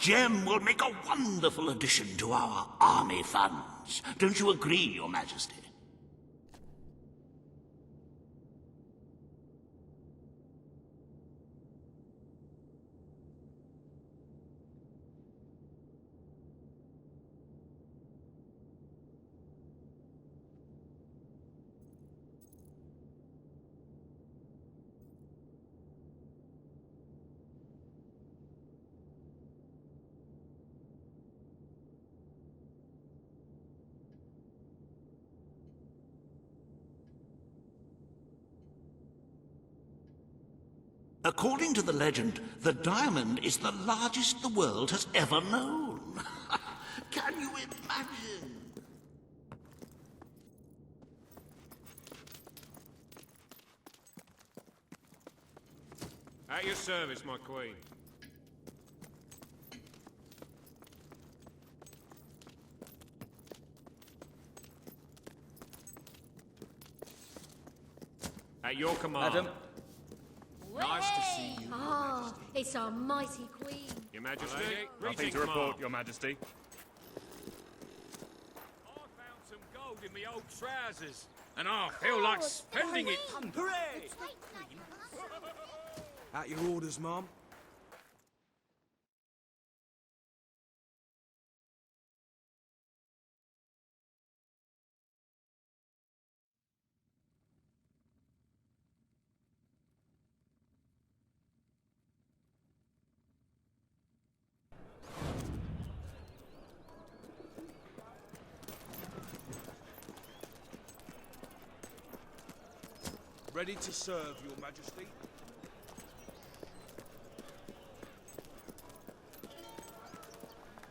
gem will make a wonderful addition to our army funds. Don't you agree, Your Majesty? According to the legend, the diamond is the largest the world has ever known. Can you imagine? At your service, my queen. At your command. Madam. Nice to see you. Ah, it's our mighty queen. Your Majesty. Nothing to report, Your Majesty. I found some gold in my old trousers, and I feel like spending it. Hooray! At your orders, Mom. Ready to serve, Your Majesty.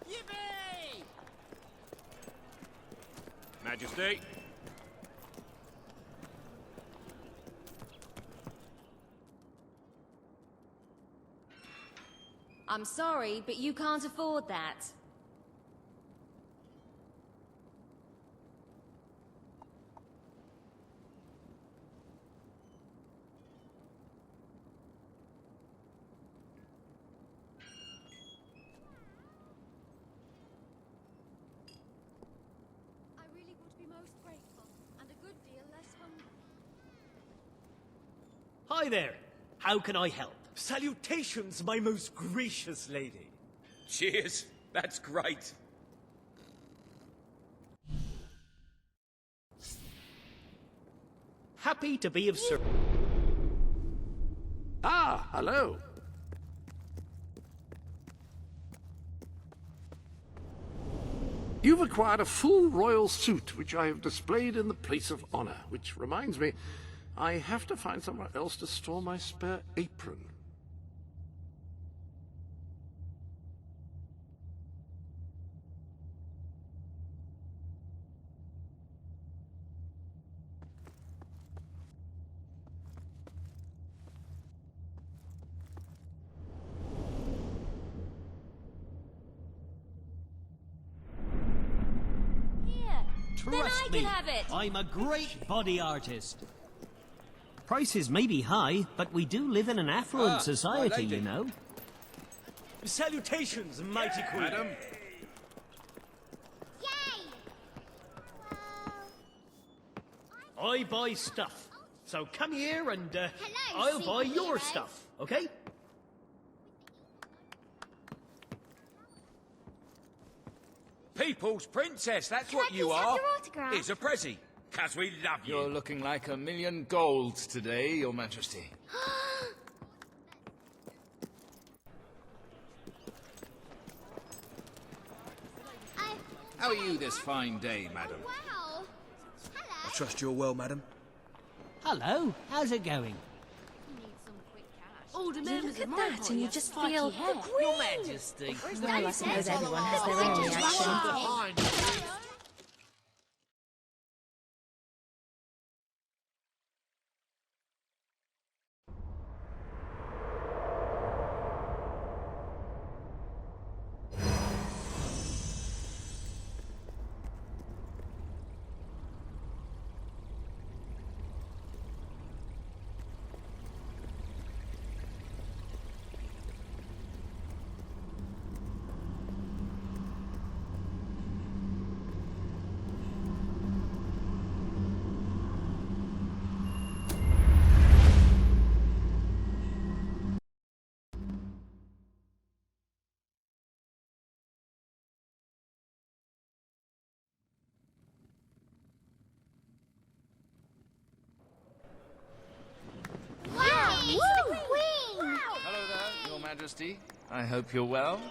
Yippee! Majesty. I'm sorry, but you can't afford that. I really would be most grateful, and a good deal less hungry. Hi there. How can I help? Salutations, my most gracious lady. Cheers. That's great. Happy to be of service. Ah, hello. You've acquired a full royal suit, which I have displayed in the place of honor. Which reminds me, I have to find somewhere else to store my spare apron. Here, then I Trust can me, have it. I'm a great body artist. Prices may be high, but we do live in an affluent society, lady. you know. Salutations, mighty queen. Madam. I buy stuff. So come here and Hello, I'll buy your superhero. stuff, okay? People's princess, that's Can what I you please have are. your autograph? Here's a prezi. 'Cause we love you. You're looking like 1,000,000 gold today, Your Majesty. How are you this fine day, madam? Wow! I Hello! trust you're well, madam. Hello, how's it going? Need some quick cash. All the You members look of at my that body and you have just spiky feel hair. Your Majesty. Well, I suppose everyone has their own reaction. Majesty. I hope you're well.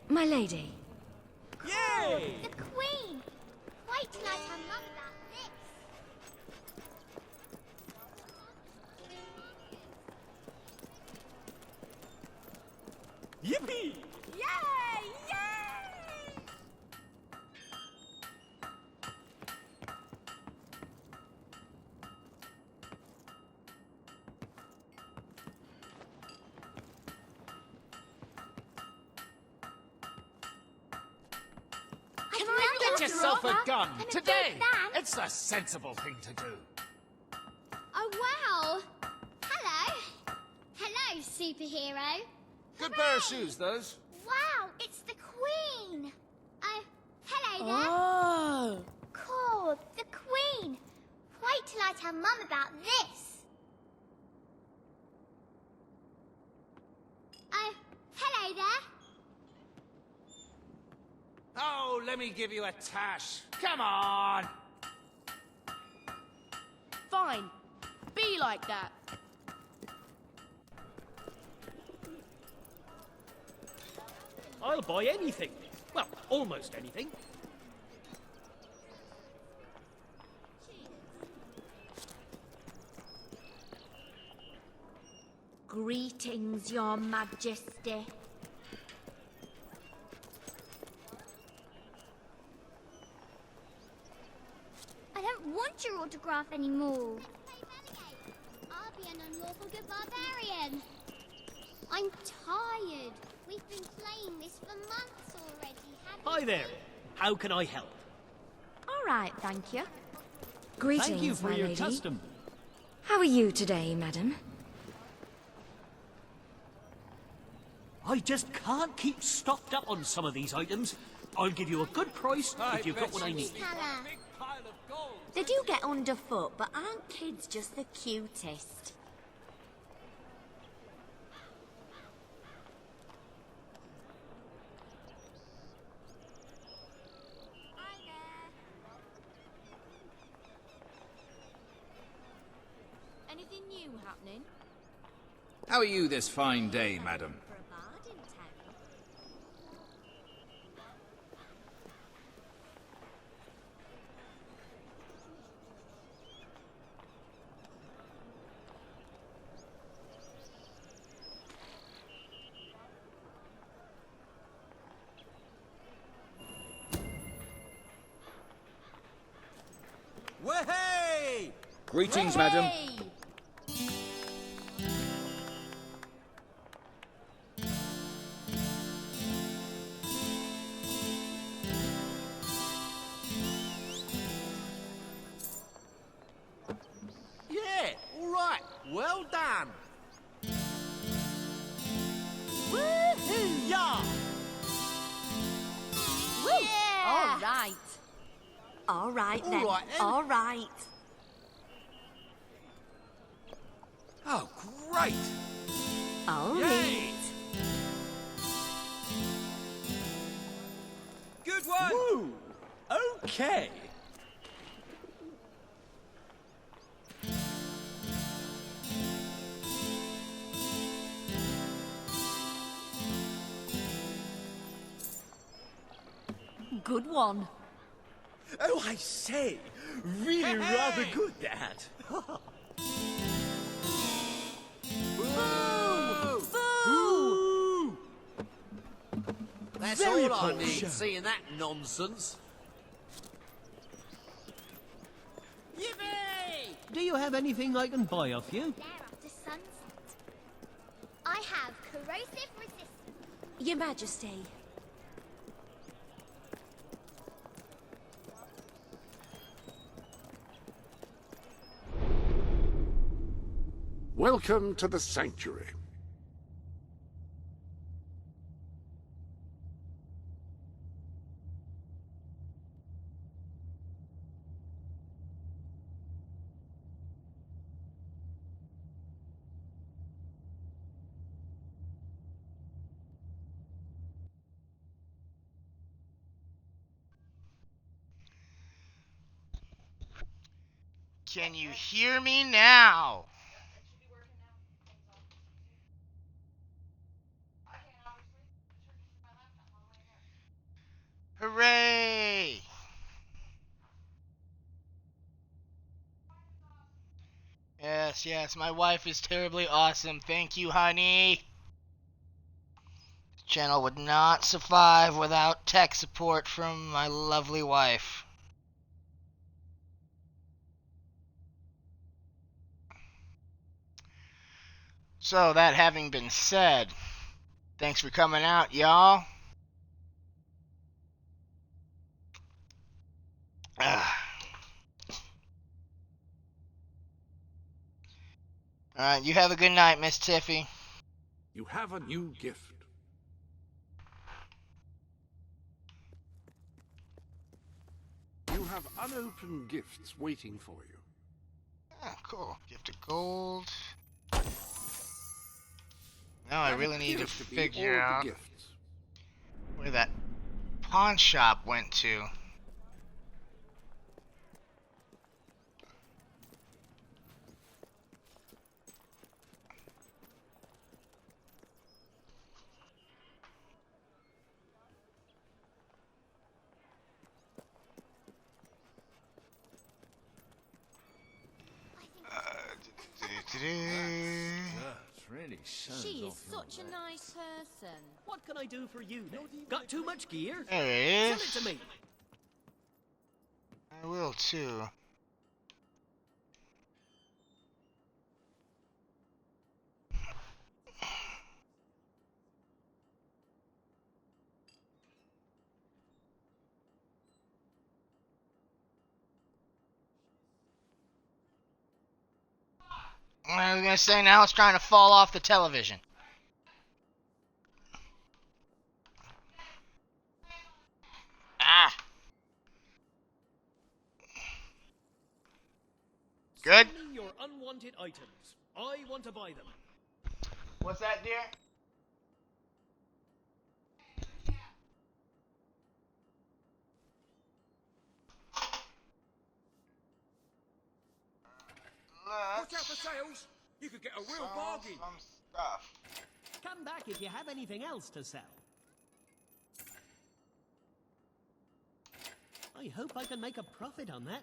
My lady. Yay! The Queen! Wait till I tell Mum about this. Yippee! Yay! Yay! Can I Get yourself a gun And a today. big van. It's a sensible thing to do. Oh, wow! Hello! Hello, superhero! Good pair of shoes, those. Wow, it's the Queen! Oh, hello there! Oh. Cool, the Queen! Wait till I tell Mum about this! Oh, hello there! Oh, let me give you a tash. Come on! Fine. Be like that. I'll buy anything. Well, almost anything. Greetings, Your Majesty. I don't want your autograph anymore. I'll be an unlawful good barbarian. I'm tired. We've been playing this for months already, haven't Hi there. How can I help? All right, thank you. Greetings, Thank you for my your lady. custom. How are you today, madam? I just can't keep stocked up on some of these items. I'll give you a good price if you've got what I need. Colour. They do get underfoot, but aren't kids just the cutest? Hi there. Anything new happening? How are you this fine day, madam? For a bard in town. Way! Greetings, madam. Hey! Yeah, all right. Well done. Woohoo! Yeah! Woo! All right. All right, All then. right, then. All right. Oh, great. All Yay. right. Good one. Woo! Okay. Good one. Oh, I say. Really rather good, that. Ooh! That's Very all I poor need, show. seeing that nonsense. Yippee! Do you have anything I can buy off you? There after sunset. I have corrosive resistance. Your Majesty. Welcome to the sanctuary. Can you hear me now? Hooray! Yes, yes, my wife is terribly awesome. Thank you, honey. This channel would not survive without tech support from my lovely wife. So, that having been said, thanks for coming out, y'all. Alright, you have a good night, Miss Tiffy. You have a new gift. You have unopened gifts waiting for you. Ah, cool. Gift of gold. Now I really need to Appears be figure all of out the gifts. where that pawn shop went to. Really sounds She is awful such a nice person. What can I do for you? Got too much gear? There it Sell is. it to me. I will too. I was gonna say now it's trying to fall off the television. Ah. Good. Sell me your unwanted items. I want to buy them. What's that, dear? Watch out for sales. You could get a real Sell bargain. some stuff. Come back if you have anything else to sell. I hope I can make a profit on that.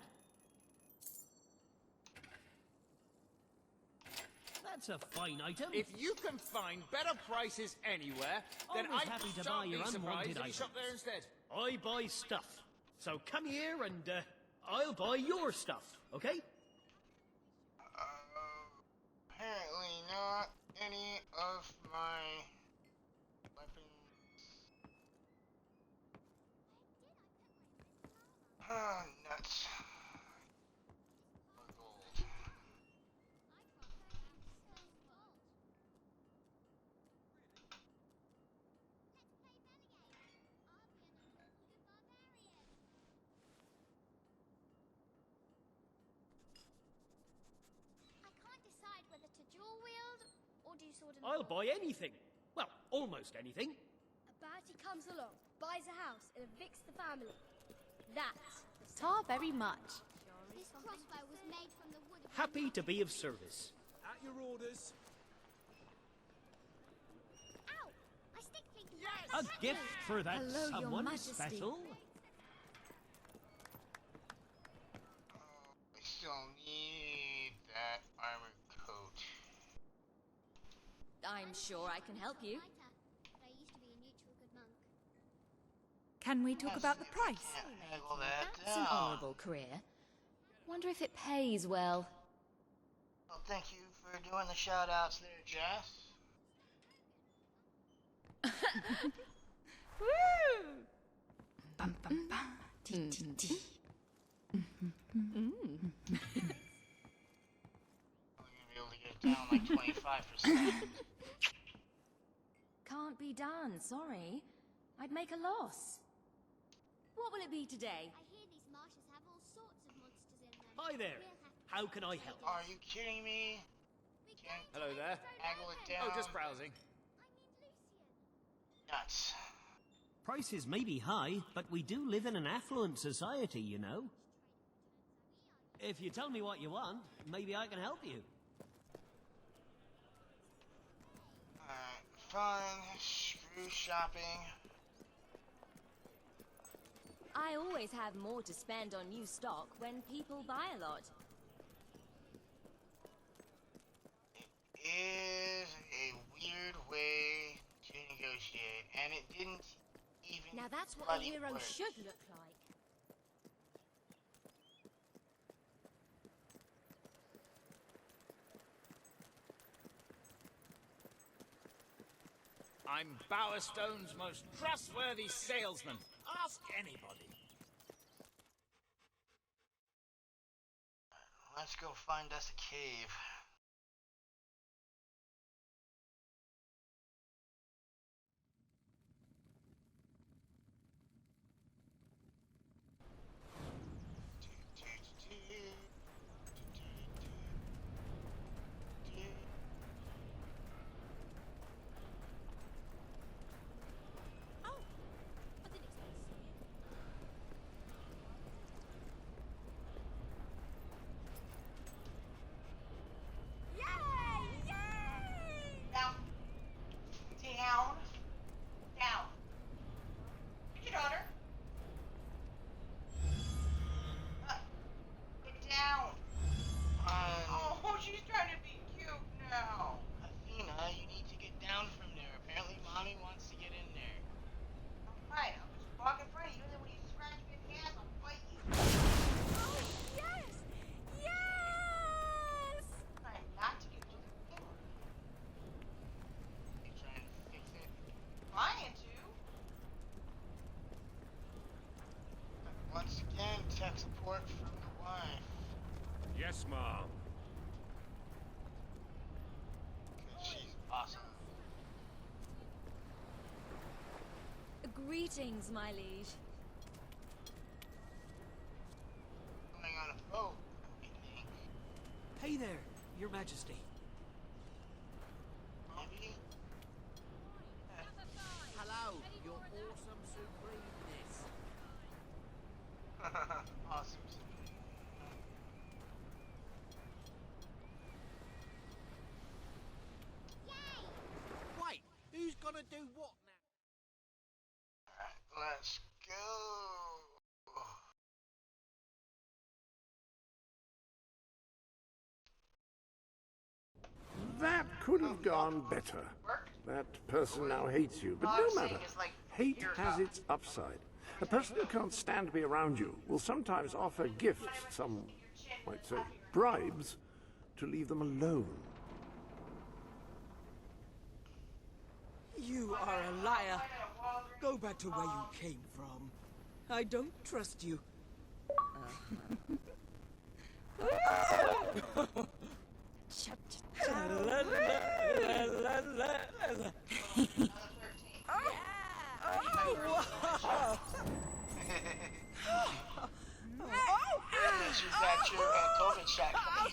That's a fine item. If you can find better prices anywhere, then Always I happy to buy shan't your be surprised unwanted if you items. shop there instead. I buy stuff. So come here and I'll buy your stuff, okay? Apparently not any of my weapons. Ah, nuts. More gold. I can't decide whether to dual wield or do sword and I'll sword. buy anything. Well, almost anything. A Bertie comes along, buys a house, and evicts the family. That's Tar very much. This crossbow was made from the wood of Happy to be of service. At your orders. Ow! My stick flew. A gift for that Hello, Your someone Majesty. special. I still need that armor coat. I'm sure I can help you. But I used to be a neutral good monk. Can we talk about the price? Can't haggle that That's an down. honourable career. Wonder if it pays well. Well, thank you for doing the shout outs there, Jess. Bum, bum, bum. Tee, tee, tee. Only gonna be able to get it down like 25%. Can't be done, sorry. I'd make a loss. What will it be today? I hear these marshes have all sorts of monsters in them. Hi there. We'll have to How can I help? Are you kidding me? Can't Hello there. haggle it down. Oh, just browsing. Nuts. Prices may be high, but we do live in an affluent society, you know. If you tell me what you want, maybe I can help you. Alright, fine. Screw shopping. I always have more to spend on new stock when people buy a lot. It is a weird way to negotiate, and it didn't even Now that's what a bloody hero work. should look like. I'm Bowerstone's most trustworthy salesman. Ask anybody. Let's go find us a cave. Down. Down. Down. Get your daughter. Get down. Oh, she's trying to be cute now. Athena, you need to get down from there. Apparently, mommy wants to get in there. Alright, I'll just walk in front of you, and then when you scratch me in the ass, I'll fight you. Oh, yes! Yes! Trying not to get to the camera. You trying to fix it? Trying to. Once again, tech support from the wife. Yes, Mom. Because she's awesome. Greetings, my liege. Going on a boat, I think. Hey there, Your Majesty. Maybe? Hello, your awesome supremeness. Awesome. Wait, who's gonna do what now? Alright, let's go. That could have gone better. That person now hates you, but no matter. Hate has its upside. A person who can't stand to be around you will sometimes offer gifts, some might say bribes, to leave them alone. You are a liar. Go back to where you came from. I don't trust you. She's got your COVID shot coming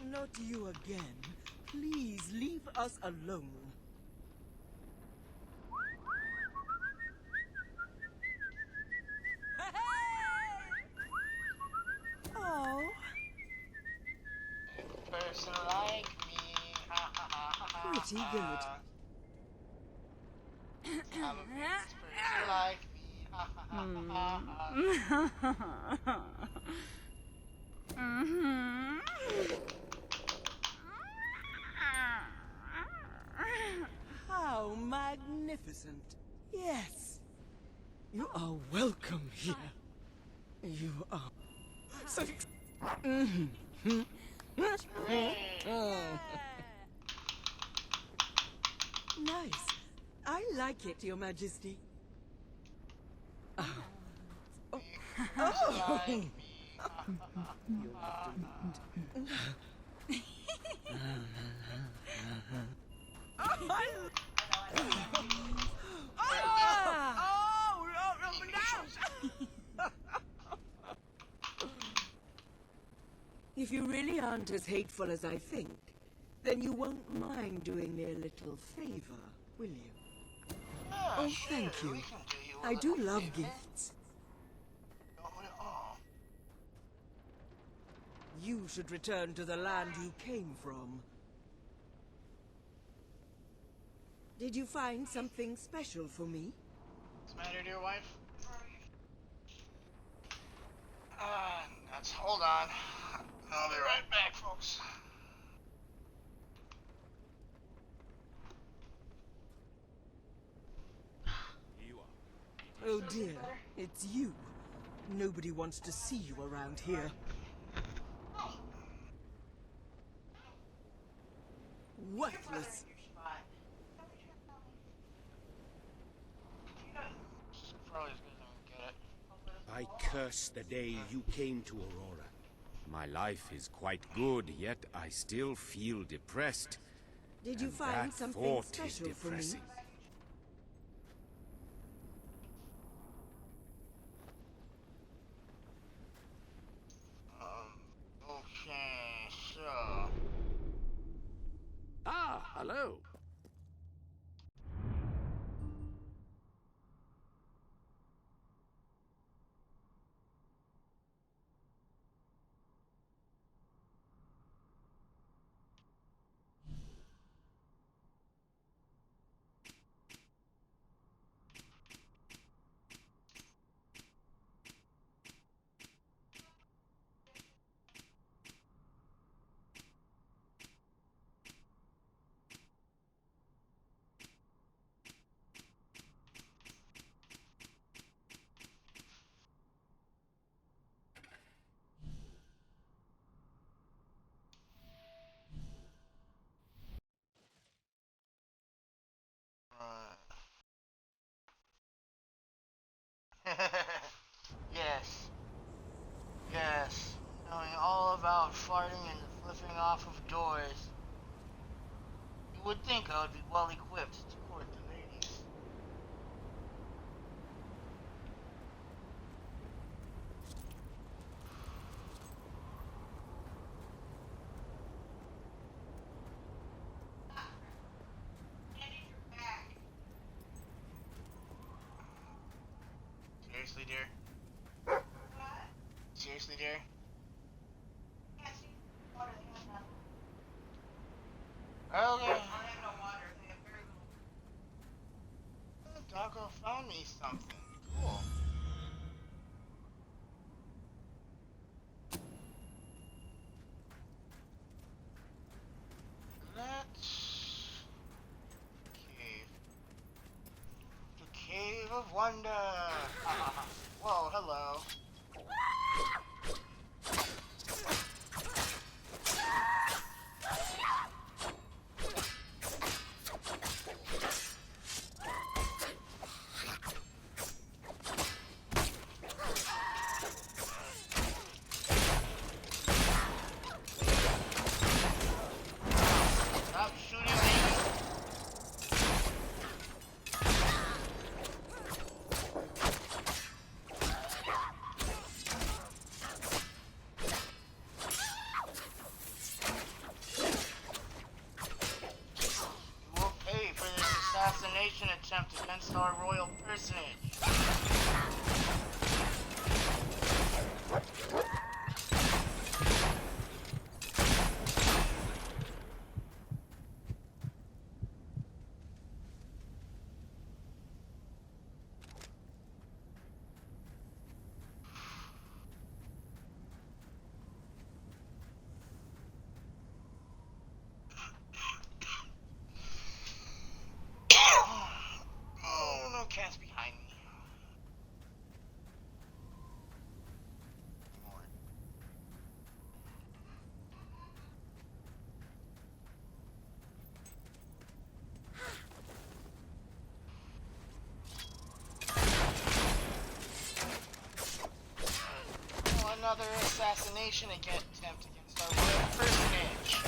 soon. Not you again. Please leave us alone. Oh. Person like me. Ha, ha, ha, ha, ha, Pretty good. I'm a nice person like me. Ha, ha, ha, ha, ha. How magnificent. Yes. You are welcome here. You are so nice. I like it, Your Majesty. Oh. If you really aren't as hateful as I think, then you won't mind doing me a little favor, will you? Oh, thank you. I do love gifts. You should return to the land you came from. Did you find something special for me? What's the matter, dear wife? Hold on. I'll be right back, folks. Oh dear, it's you. Nobody wants to see you around here. Worthless. I curse the day you came to Aurora. My life is quite good, yet I still feel depressed. Did you And find that something thought is special for me? depressing. Okay, so... Ah, hello. Yes. Yes. Knowing all about farting and flipping off of doors. You would think I would be well equipped to court the ladies. Seriously, dear? What? Seriously, dear? Okay. Doggo found me something. Cool. Let's... Cave. The Cave of Wonder! Whoa, hello. Stop shooting me! You will pay for this assassination attempt against our royal personage. Oh, no cat's behind me. More. Oh, another assassination attempt against our royal personage.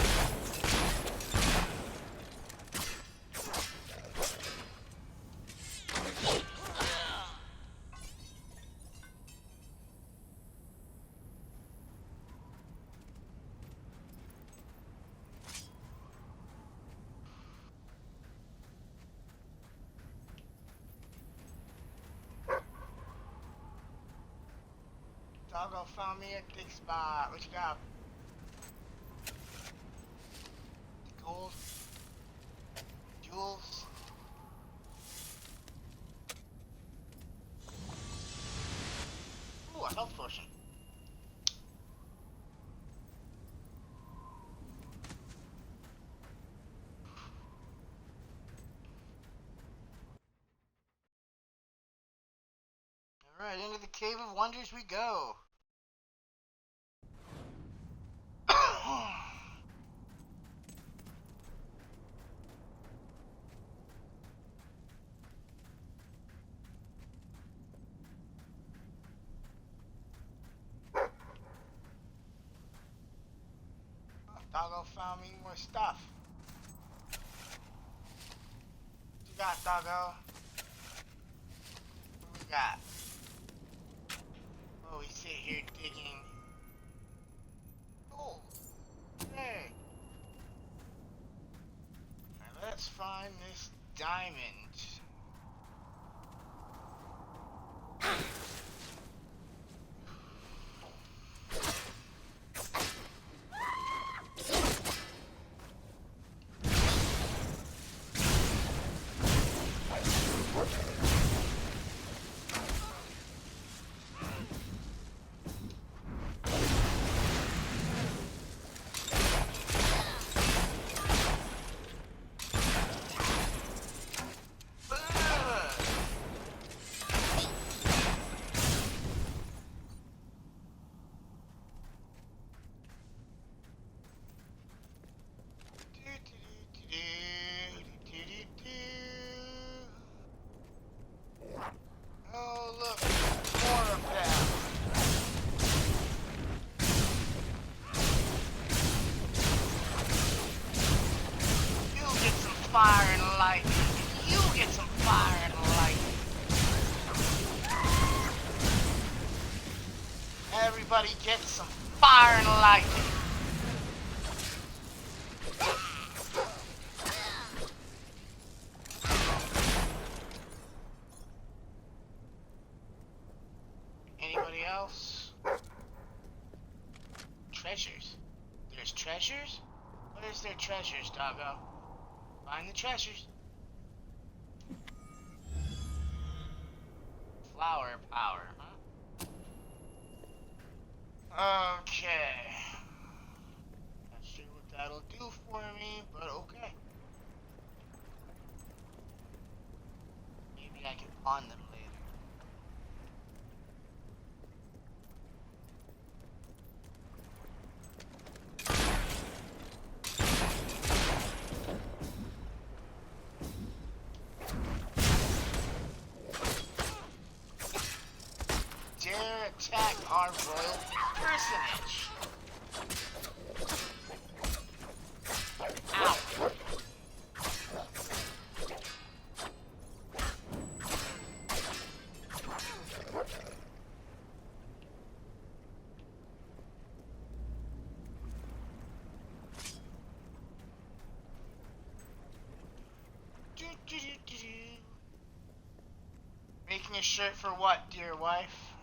Doggo found me a big spot. What you got? Gold? Jewels? health potion. Alright, into the Cave of Wonders we go. Doggo found me more stuff. What you got, Doggo? What we got? Oh, we sit here digging. Oh, hey. Now let's find this diamond. Oh, look, more of them. You get some fire and lightning. You get some fire and lightning. Everybody gets some fire and lightning. Anybody else? Treasures. There's treasures? Where's their treasures, Doggo? Find the treasures. Flower power, huh? Okay. Not sure what that'll do for me, but okay. Maybe I can pawn them later. Dare attack our royal personage. Ow. Making a shirt for what, dear wife?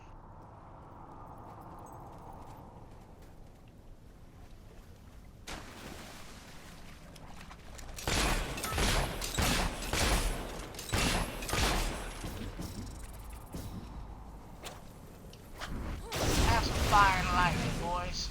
Have some fire and lightning, boys.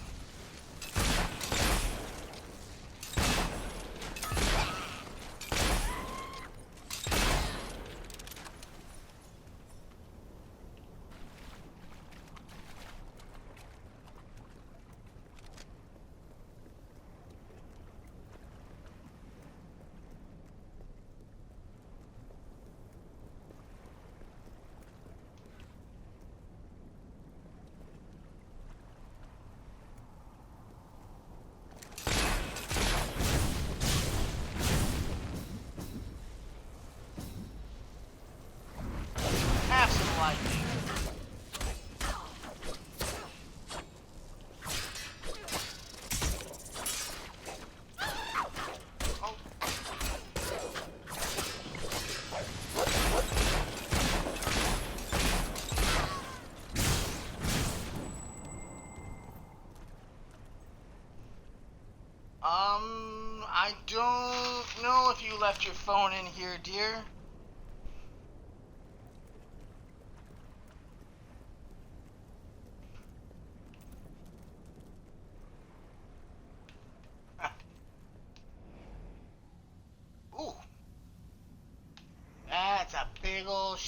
Have some lightning. I don't know if you left your phone in here, dear.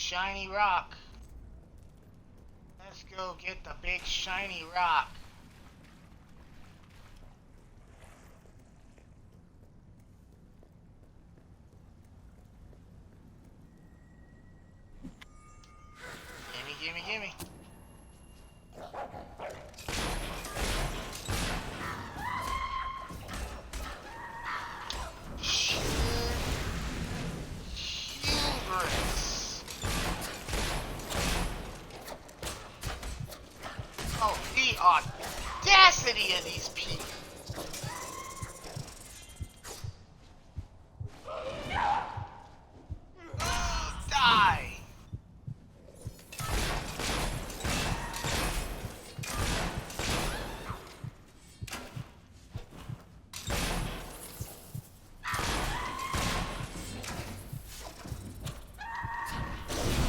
shiny rock. Let's go get the big shiny rock. Gimme, gimme, gimme. Hubris. Oh, the audacity of these people. Die.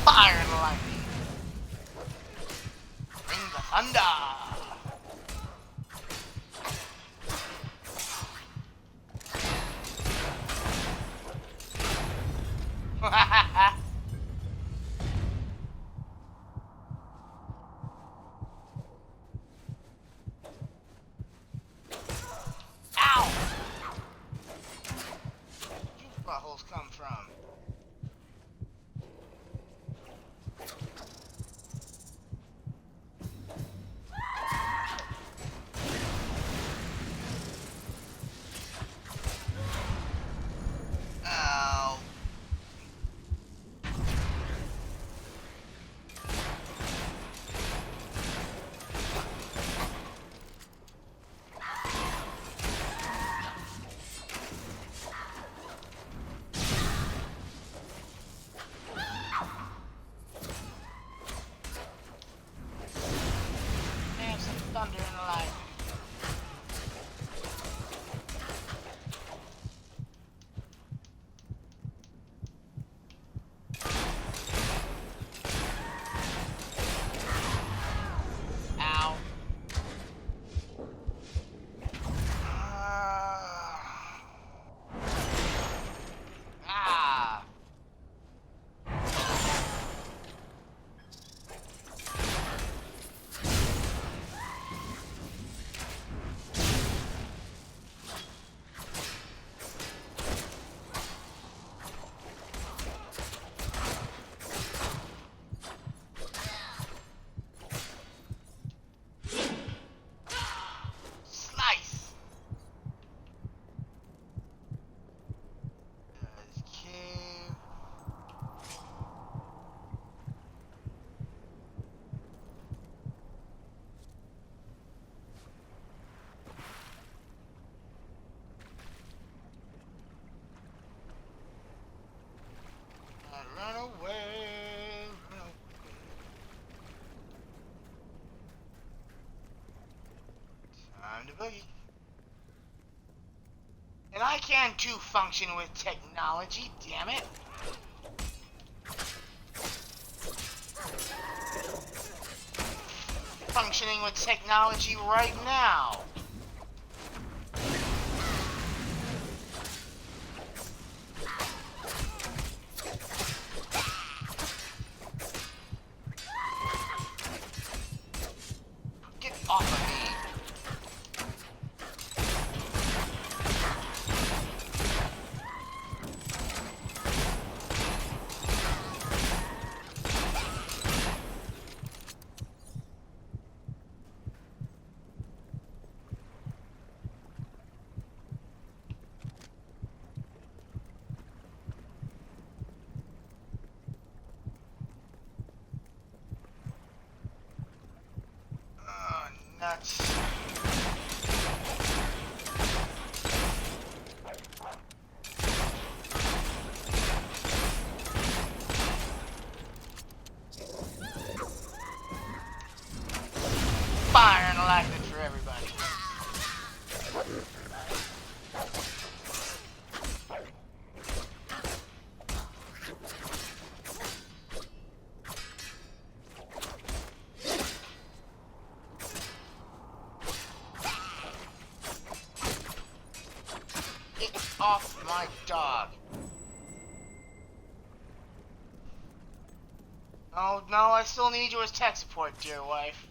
Fire and lightning. Bring the thunder. Ow! Where'd you buttholes come from? Ow. Have some thunder in the light. Ow. Ah. Slice. There's cave. Run away, run away. Time to boogie. And I can too function with technology, damn it. Functioning with technology right now. Get off of me. Oh, nuts. Fire and lightning for everybody. Get off my dog. Oh no, I still need you as tech support, dear wife.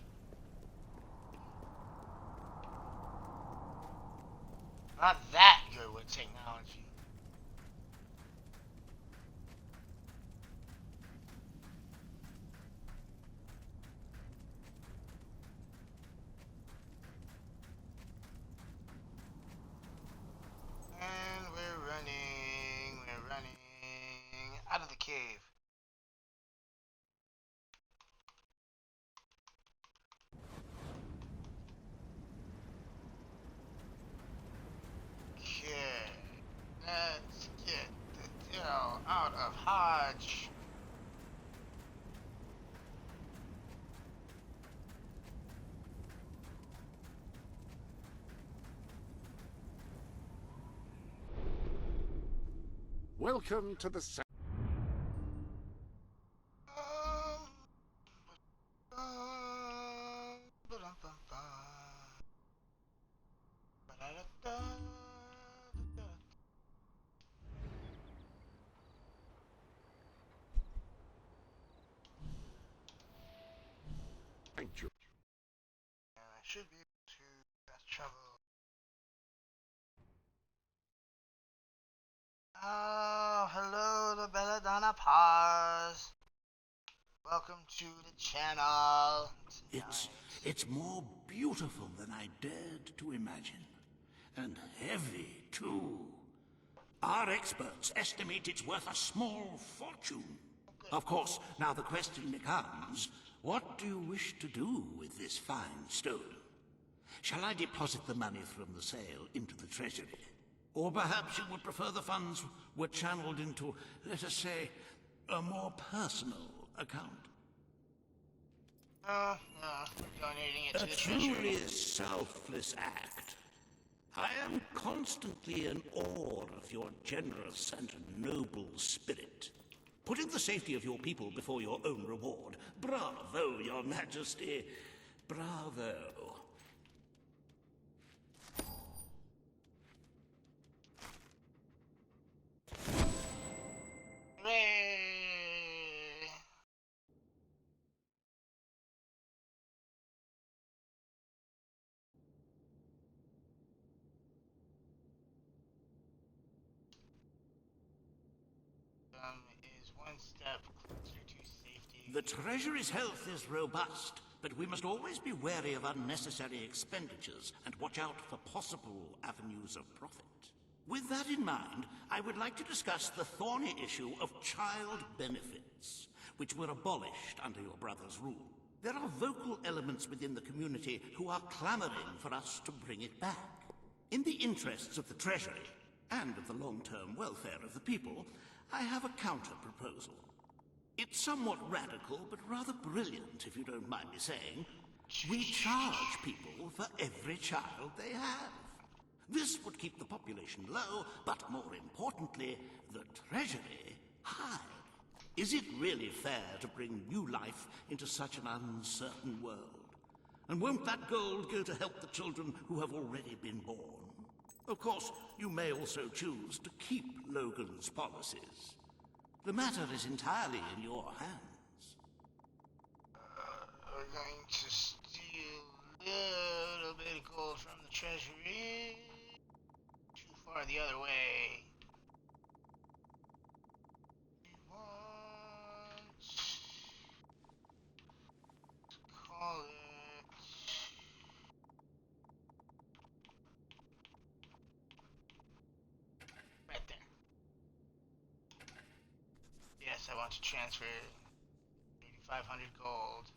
Not that good with technology. And we're running out of the cave. Okay, let's get the hell out of Hodge. Welcome to the sanctuary. And I should be able to fast travel. Oh, hello, the Belladonna Pause. Welcome to the channel. It's more beautiful than I dared to imagine. And heavy, too. Our experts estimate it's worth a small fortune. Of course, now the question becomes, what do you wish to do with this fine stone? Shall I deposit the money from the sale into the treasury? Or perhaps you would prefer the funds were channeled into, let us say, a more personal account? No, we're donating it to the treasury. A truly selfless act. I am constantly in awe of your generous and noble spirit. Putting the safety of your people before your own reward. Bravo, Your Majesty. Bravo. Hooray! Is one step closer to safety. The Treasury's health is robust, but we must always be wary of unnecessary expenditures and watch out for possible avenues of profit. With that in mind, I would like to discuss the thorny issue of child benefits, which were abolished under your brother's rule. There are vocal elements within the community who are clamoring for us to bring it back. In the interests of the Treasury, and of the long-term welfare of the people, I have a counter-proposal. It's somewhat radical, but rather brilliant, if you don't mind me saying. We charge people for every child they have. This would keep the population low, but more importantly, the treasury high. Is it really fair to bring new life into such an uncertain world? And won't that gold go to help the children who have already been born? Of course, you may also choose to keep Logan's policies. The matter is entirely in your hands. We're going to steal a little bit of gold from the treasury. Too far the other way. We want to call it right there. Yes, I want to transfer 8,500 gold.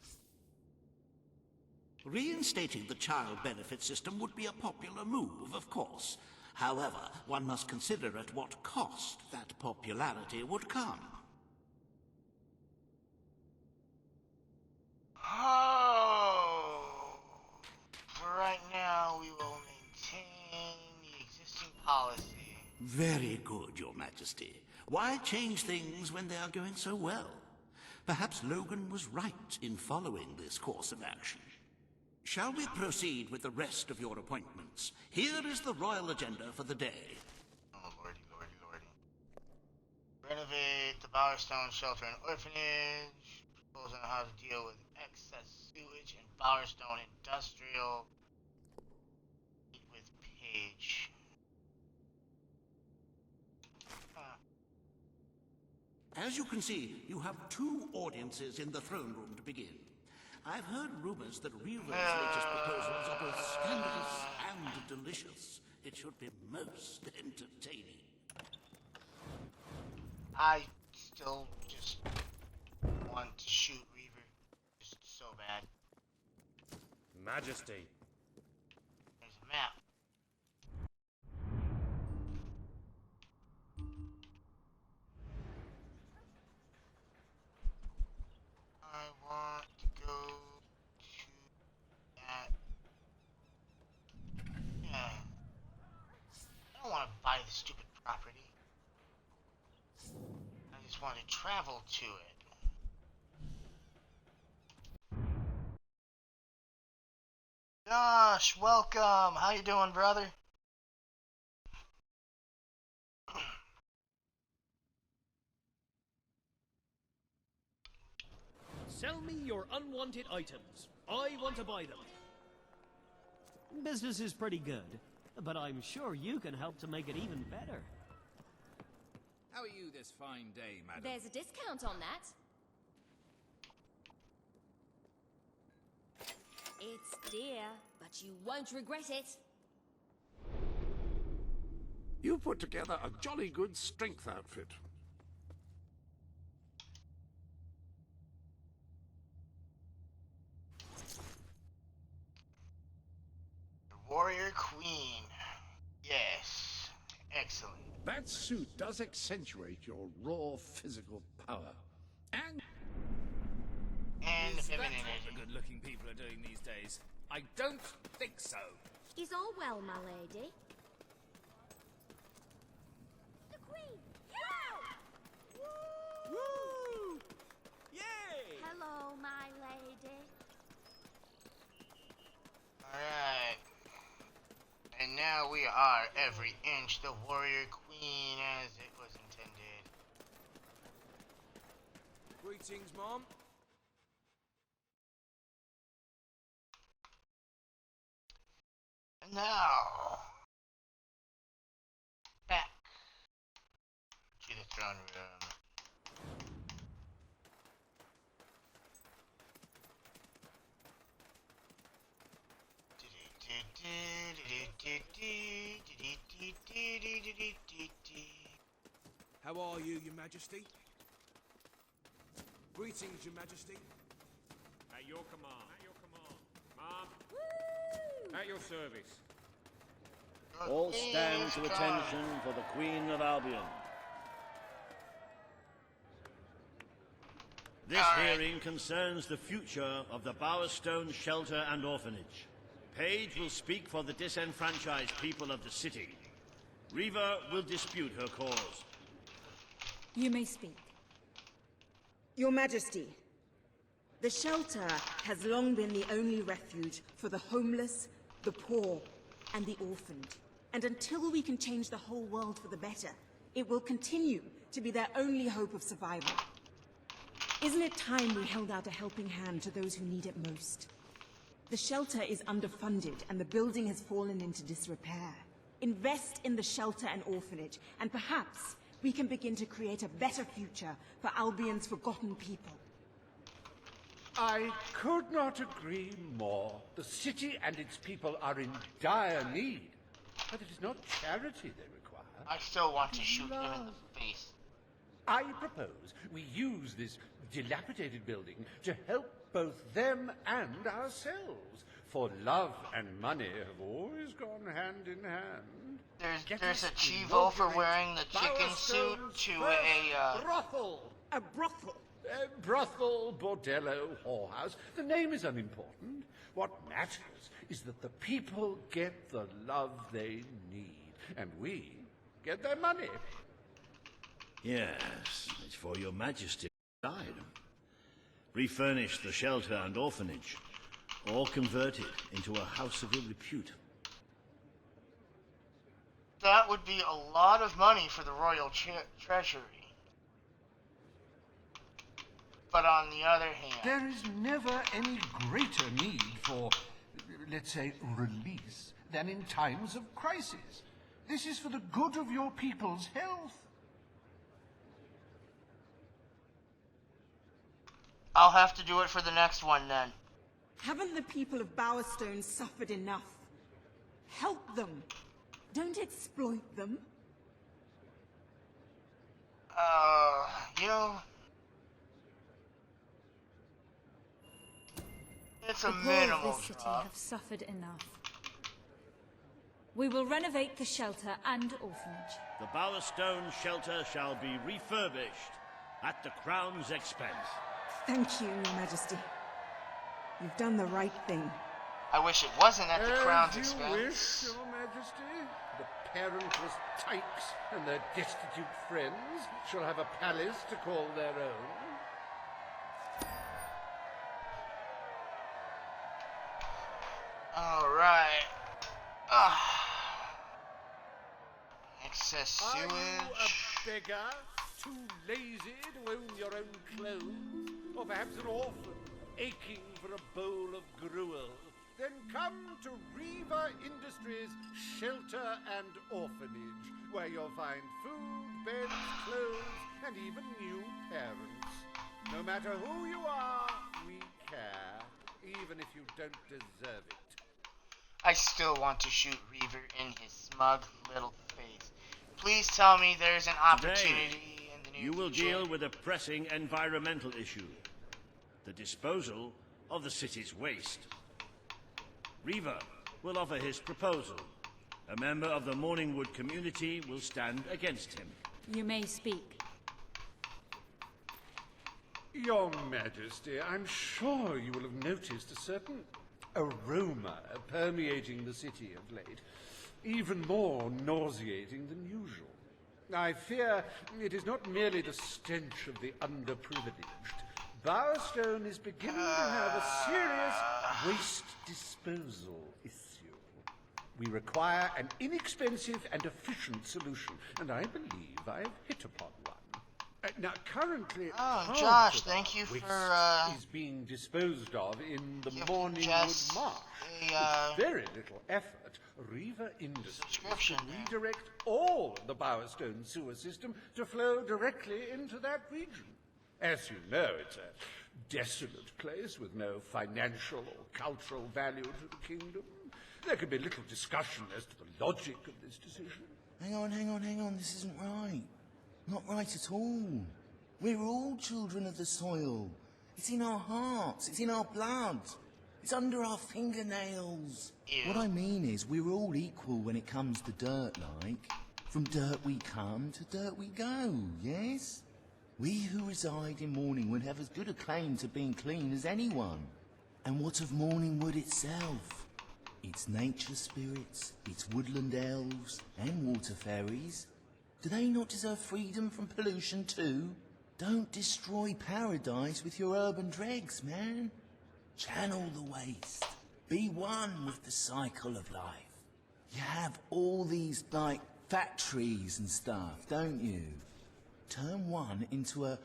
Reinstating the child benefit system would be a popular move, of course. However, one must consider at what cost that popularity would come. Oh, for right now, we will maintain the existing policy. Very good, Your Majesty. Why change things when they are going so well? Perhaps Logan was right in following this course of action. Shall we proceed with the rest of your appointments? Here is the royal agenda for the day. Oh, lordy, lordy, lordy. Renovate the Bowerstone Shelter and Orphanage. on how to deal with excess sewage in Bowerstone Industrial. Meet with Page. As you can see, you have 2 audiences in the throne room to begin. I've heard rumors that Reva's latest proposals are both scandalous and delicious. It should be most entertaining. I still just want to shoot Reaver. Just so bad. Majesty. There's a map. I want to go to that. Yeah. I don't want to buy the stupid property. I just want to travel to it. Josh, welcome. How you doing, brother? Sell me your unwanted items. I want to buy them. Business is pretty good, but I'm sure you can help to make it even better. How are you this fine day, madam? There's a discount on that. It's dear, but you won't regret it. You put together a jolly good strength outfit. Warrior Queen. Yes. Excellent. That suit does accentuate your raw physical power. And Is that femininity. what the good-looking people are doing these days? I don't think so. Is all well, my lady? The Queen! Woo! Yay! Hello, my lady. Alright. And now we are every inch the Warrior Queen as it was intended. Greetings, Mom. And now, back to the throne room. How are you, Your Majesty? Greetings, Your Majesty. At your command. At your command. Mom. At your service. All stand to attention for the Queen of Albion. This hearing concerns the future of the Bowerstone Shelter and Orphanage. Page will speak for the disenfranchised people of the city. Reva will dispute her cause. You may speak. Your Majesty, the shelter has long been the only refuge for the homeless, the poor, and the orphaned. And until we can change the whole world for the better, it will continue to be their only hope of survival. Isn't it time we held out a helping hand to those who need it most? The shelter is underfunded and the building has fallen into disrepair. Invest in the shelter and orphanage, and perhaps we can begin to create a better future for Albion's forgotten people. I could not agree more. The city and its people are in dire need. But it is not charity they require. I still want to shoot him in the face. I propose we use this dilapidated building to help both them and ourselves. For love and money have always gone hand in hand. There's a Chivo for wearing the chicken suit to a brothel. A brothel? Brothel, bordello, whorehouse. The name is unimportant. What matters is that the people get the love they need, and we get their money. Yes, it's for your majesty to decide. Refurnish the shelter and orphanage, or convert it into a house of ill repute. That would be a lot of money for the royal treasury. But on the other hand... There is never any greater need for, let's say, release than in times of crisis. This is for the good of your people's health. I'll have to do it for the next one, then. Haven't the people of Bowerstone suffered enough? Help them. Don't exploit them. You know... It's a The poor minimal of this city drop. have suffered enough. We will renovate the shelter and orphanage. The Bowerstone shelter shall be refurbished at the Crown's expense. Thank you, Your Majesty. You've done the right thing. I wish it wasn't at the Crown's As expense. you wish, Your Majesty. The parentless tykes and their destitute friends shall have a palace to call their own. Alright. Excess Are sewage. you a beggar? Too lazy to own your own clothes? Or perhaps an orphan, aching for a bowl of gruel? Then come to Riva Industries Shelter and Orphanage, where you'll find food, beds, clothes, and even new parents. No matter who you are, we care, even if you don't deserve it. I still want to shoot Reaver in his smug little face. Please tell me there's an opportunity in the near You will future. deal with a pressing environmental issue. The disposal of the city's waste. Reaver will offer his proposal. A member of the Morningwood community will stand against him. You may speak. Your Majesty, I'm sure you will have noticed a certain aroma permeating the city of late, even more nauseating than usual. I fear it is not merely the stench of the underprivileged. Bowerstone is beginning to have a serious waste disposal issue. We require an inexpensive and efficient solution, and I believe I've hit upon one. Now, currently, half Josh, of thank our you waste for, is being disposed of in the giving Morningwood Jess Marsh. a, With very little effort, Riva Industries subscription can redirect all of the Bowerstone sewer system to flow directly into that region. As you know, it's a desolate place with no financial or cultural value to the kingdom. There can be little discussion as to the logic of this decision. Hang on. This isn't right. Not right at all. We're all children of the soil. It's in our hearts. It's in our blood. It's under our fingernails. Ew. What I mean is, we're all equal when it comes to dirt, like. From dirt we come to dirt we go, yes? We who reside in Morningwood have as good a claim to being clean as anyone. And what of Morningwood itself? Its nature spirits, its woodland elves, and water fairies. Do they not deserve freedom from pollution too? Don't destroy paradise with your urban dregs, man. Channel the waste. Be one with the cycle of life. You have all these, like, factories and stuff, don't you? Turn one into a,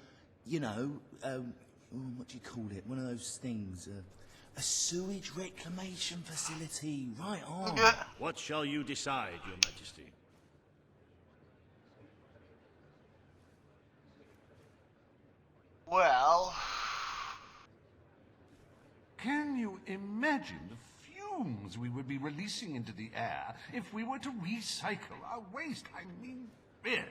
what do you call it? One of those things, a sewage reclamation facility. Right on. What shall you decide, Your Majesty? well... Can you imagine the fumes we would be releasing into the air if we were to recycle our waste? I mean, really.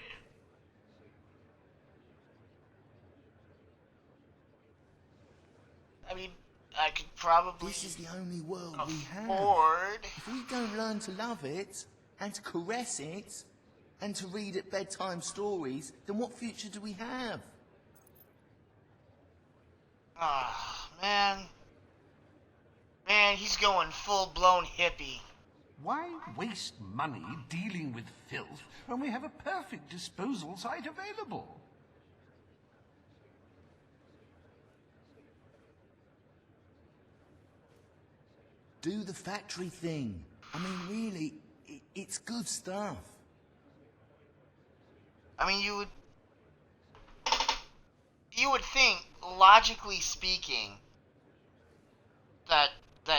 I mean, I could probably This is the only world we have. afford... If we don't learn to love it, and to caress it, and to read it bedtime stories, then what future do we have? Ah, man. Man, he's going full-blown hippie. Why waste money dealing with filth when we have a perfect disposal site available? Do the factory thing. I mean, really, it's good stuff. I mean, you would think, logically speaking, that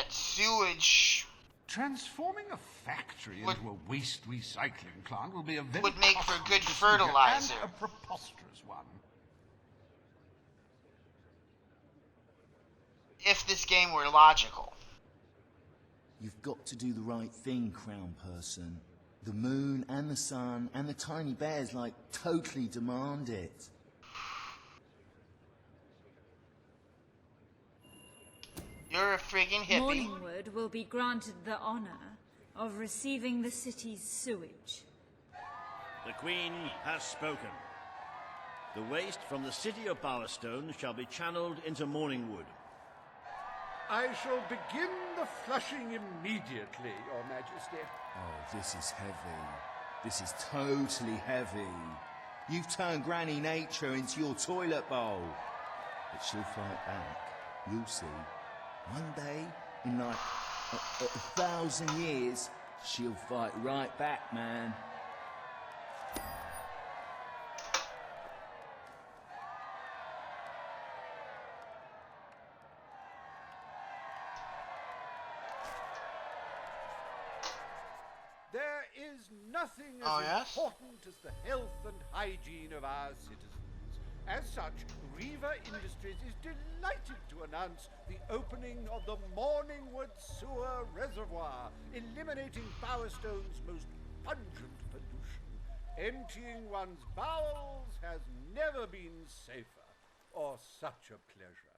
sewage Transforming a factory into a waste recycling plant will be a very would make for costly good procedure fertilizer. and a preposterous one. If this game were logical. You've got to do the right thing, Crown Person. The moon and the sun and the tiny bears, like, totally demand it. You're a friggin' hippie. Morningwood will be granted the honor of receiving the city's sewage. The Queen has spoken. The waste from the city of Bowerstone shall be channeled into Morningwood. I shall begin the flushing immediately, Your Majesty. Oh, this is heavy. This is totally heavy. You've turned Granny Nature into your toilet bowl. But she'll fight back. You'll see. One day, in like 1,000 years, she'll fight right back, man. There is nothing as important as the health and hygiene of our citizens. As such, Riva Industries is delighted to announce the opening of the Morningwood Sewer Reservoir, eliminating Bowerstone's most pungent pollution. Emptying one's bowels has never been safer, or such a pleasure.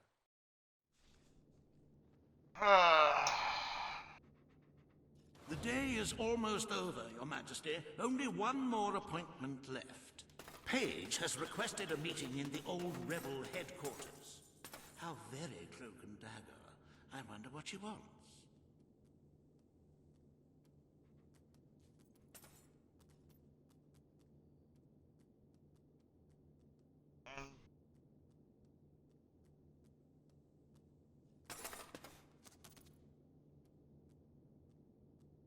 The day is almost over, Your Majesty. Only one more appointment left. Page has requested a meeting in the old rebel headquarters. How very cloak and dagger. I wonder what she wants.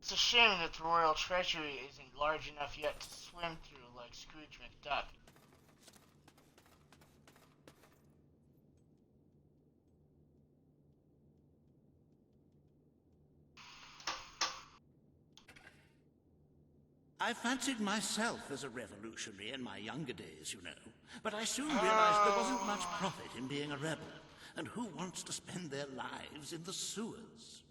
It's a shame that the royal treasury isn't large enough yet to swim through like Scrooge McDuck. I fancied myself as a revolutionary in my younger days, you know. But I soon realized there wasn't much profit in being a rebel. And who wants to spend their lives in the sewers?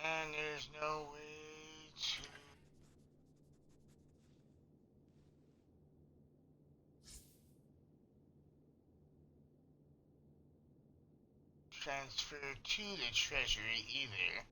And there's no way to... transfer to the treasury either.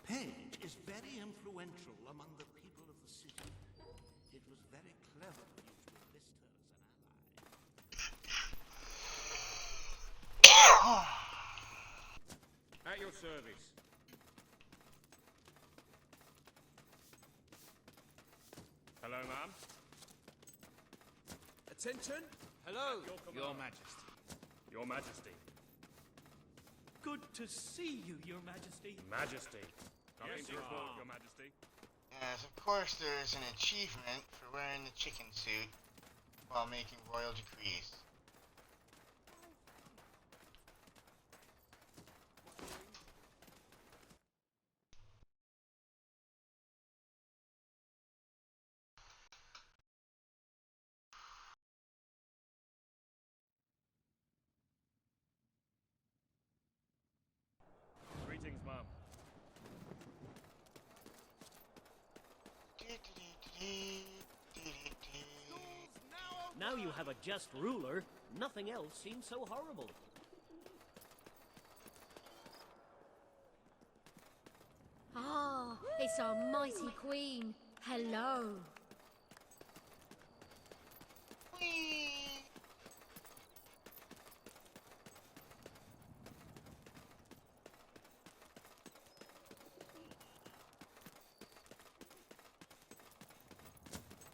Page is very influential among the people of the city. It was very clever of you to enlist her as an ally. At your service. Hello, ma'am. Attention. Hello. Your Majesty. Your Majesty. Good to see you, Your Majesty. Majesty. Come Yes, in to you report, are. Your Majesty. Yes, of course there is an achievement for wearing the chicken suit while making royal decrees. Greetings, ma'am. Now you have a just ruler, nothing else seems so horrible. Ah, it's our mighty queen. Hello.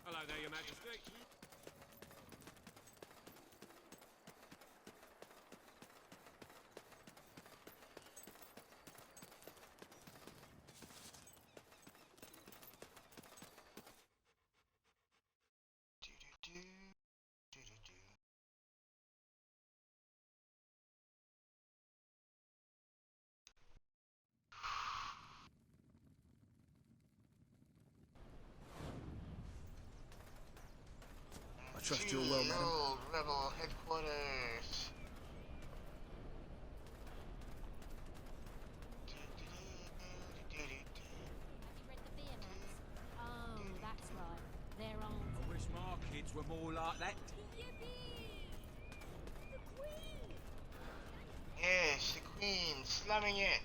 Hello there, Your Majesty. trust you well, madam. Old rebel headquarters. Oh, that's right. They're on. I wish my kids were more like that. Yes, the Queen slamming it.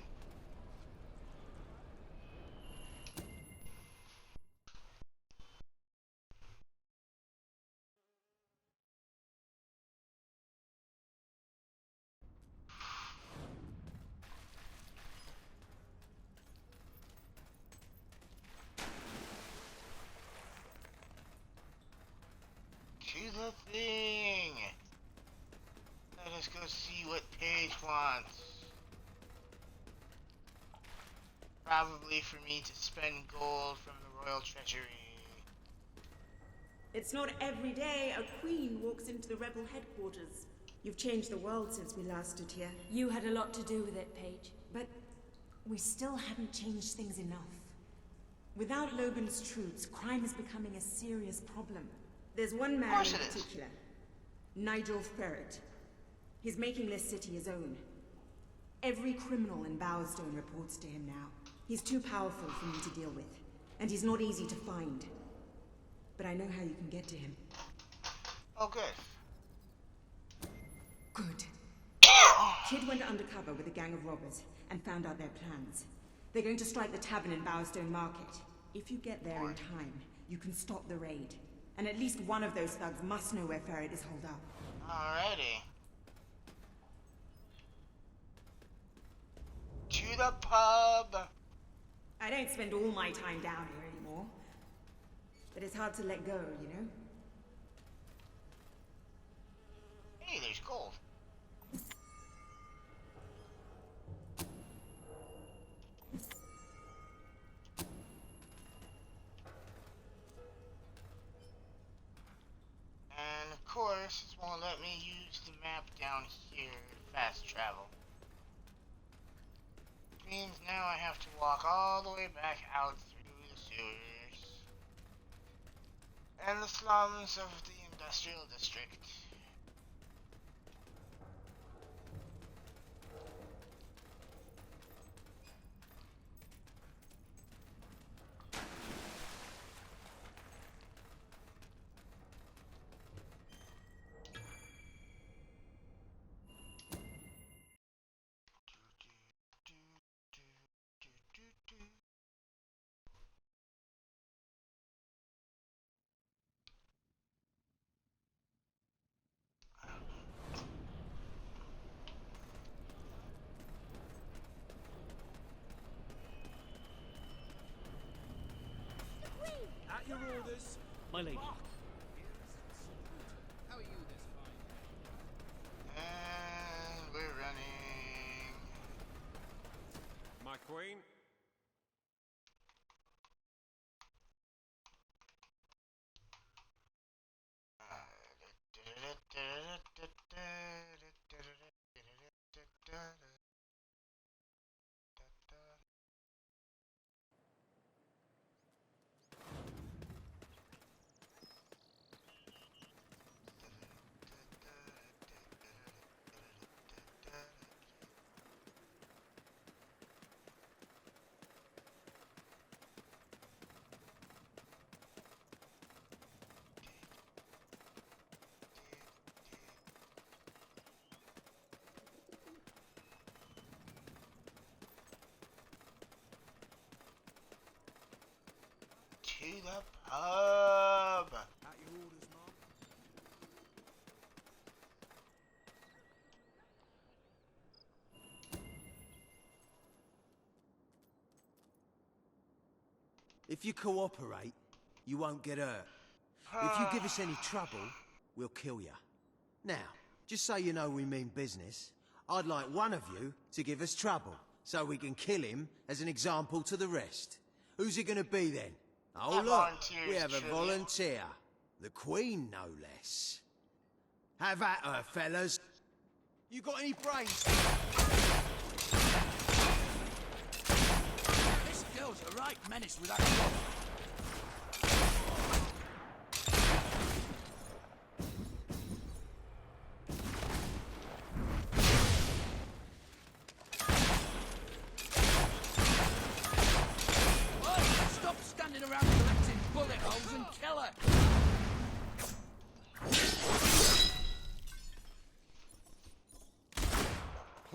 To the thing. Let us go see what Paige wants. Probably for me to spend gold from the royal treasury. It's not every day a queen walks into the rebel headquarters. You've changed the world since we last stood here. You had a lot to do with it, Paige. But we still haven't changed things enough. Without Logan's troops, crime is becoming a serious problem. There's one man in particular, Nigel Ferret. He's making this city his own. Every criminal in Bowerstone reports to him now. He's too powerful for me to deal with, and he's not easy to find. But I know how you can get to him. Oh, good. Good. Kid went undercover with a gang of robbers and found out their plans. They're going to strike the tavern in Bowerstone Market. If you get there in time, you can stop the raid. And at least one of those thugs must know where Ferret is holed up. Alrighty. To the pub. I don't spend all my time down here anymore. But it's hard to let go, you know? Hey, there's gold. And of course, it won't let me use the map down here to fast travel. Which means now I have to walk all the way back out through the sewers and the slums of the industrial district. At your orders. My lady. How are you this fine? And we're running. My queen? To the pub. At your orders, Mom. If you cooperate, you won't get hurt. If you give us any trouble, we'll kill you. Now, just so you know we mean business, I'd like one of you to give us trouble, so we can kill him as an example to the rest. Who's it gonna be then? Oh look, we have a volunteer. The Queen, no less. Have at her, fellas. You got any brains? This girl's a right menace with that gun.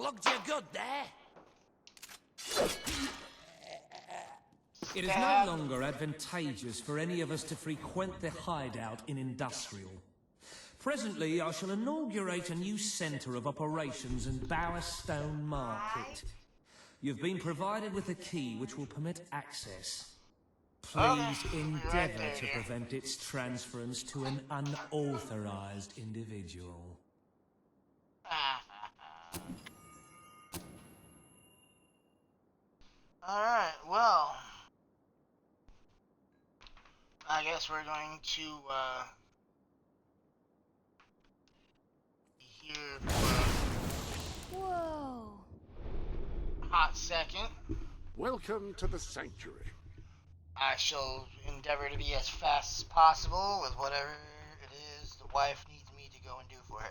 Plugged you good there. It is no longer advantageous for any of us to frequent the hideout in Industrial. Presently, I shall inaugurate a new centre of operations in Bowerstone Market. You've been provided with a key which will permit access. Please endeavour to prevent its transference to an unauthorized individual. Alright, well, I guess we're going to be here for Whoa. a hot second. Welcome to the sanctuary. I shall endeavor to be as fast as possible with whatever it is the wife needs me to go and do for her.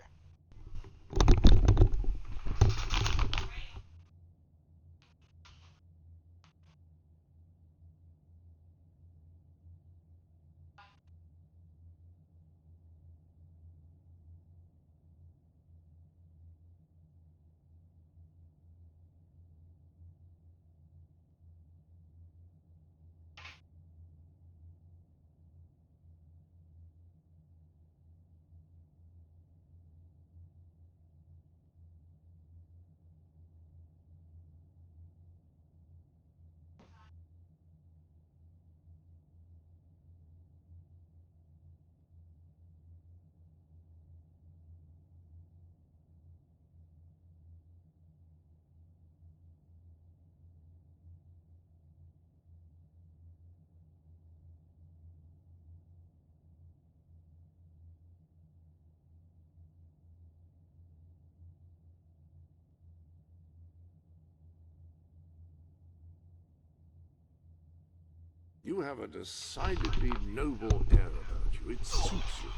You have a decidedly noble air about you. It suits you.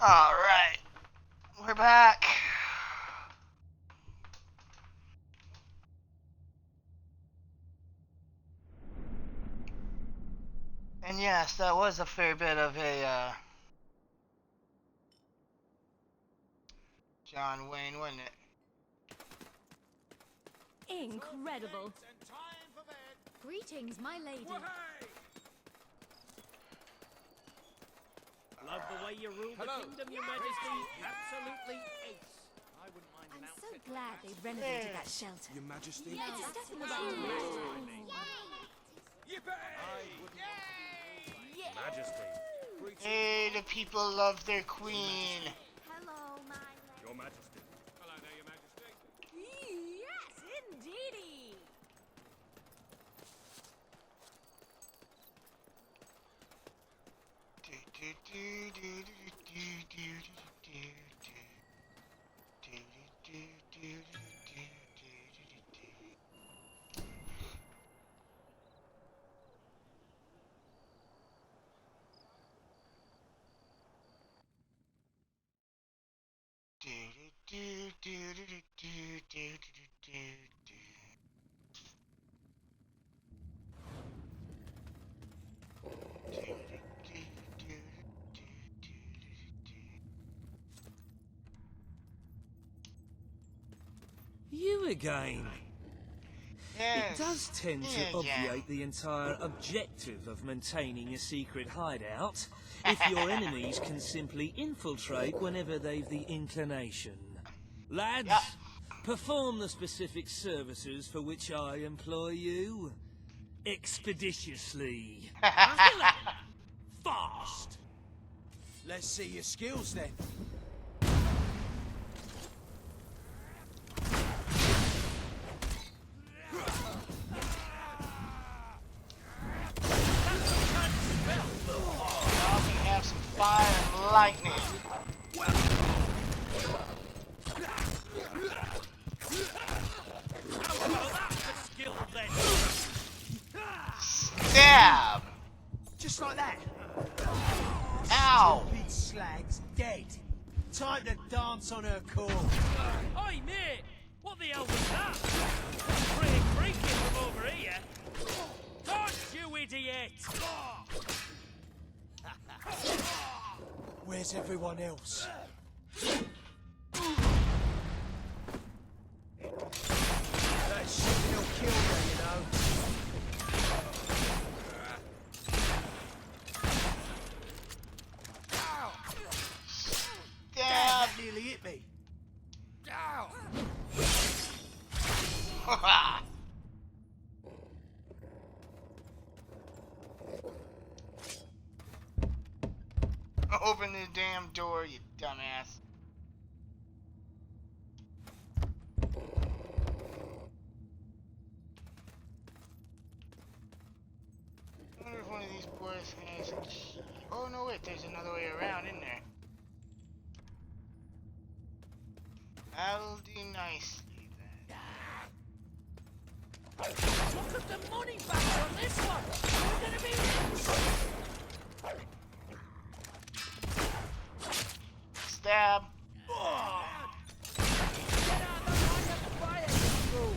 Alright, we're back. And yes, that was a fair bit of a John Wayne, wasn't it? Incredible. Greetings, my lady. Love the way you rule the kingdom, Your Majesty. Absolutely ace. I wouldn't mind I'm so glad they renovated that shelter. Your Majesty. Yeah, it's a step in the right direction. Majesty. Hey, the people love their queen. Hello, my lady. Your Majesty. Hello there, Your Majesty. Yes, indeedy. You again. Yes. It does tend to Yeah, obviate the entire objective of maintaining a secret hideout if your enemies can simply infiltrate whenever they've the inclination. Lads, perform the specific services for which I employ you expeditiously. Fast. Let's see your skills then. Y'all can have some fire and lightning. Stab! Just like that. Ow! Stupid slag's dead. Time to dance on her core. Oi, mate! What the hell was that? Pretty creaky from over here. Dodge, you idiot! Where's everyone else? open the damn door, you dumbass. I wonder if one of these boys has a key. Oh no, wait, there's another way around, isn't there? That'll do nicely then. Look at the money back on this one! We're gonna be rich! Stab. Get out of the line of fire, you fool!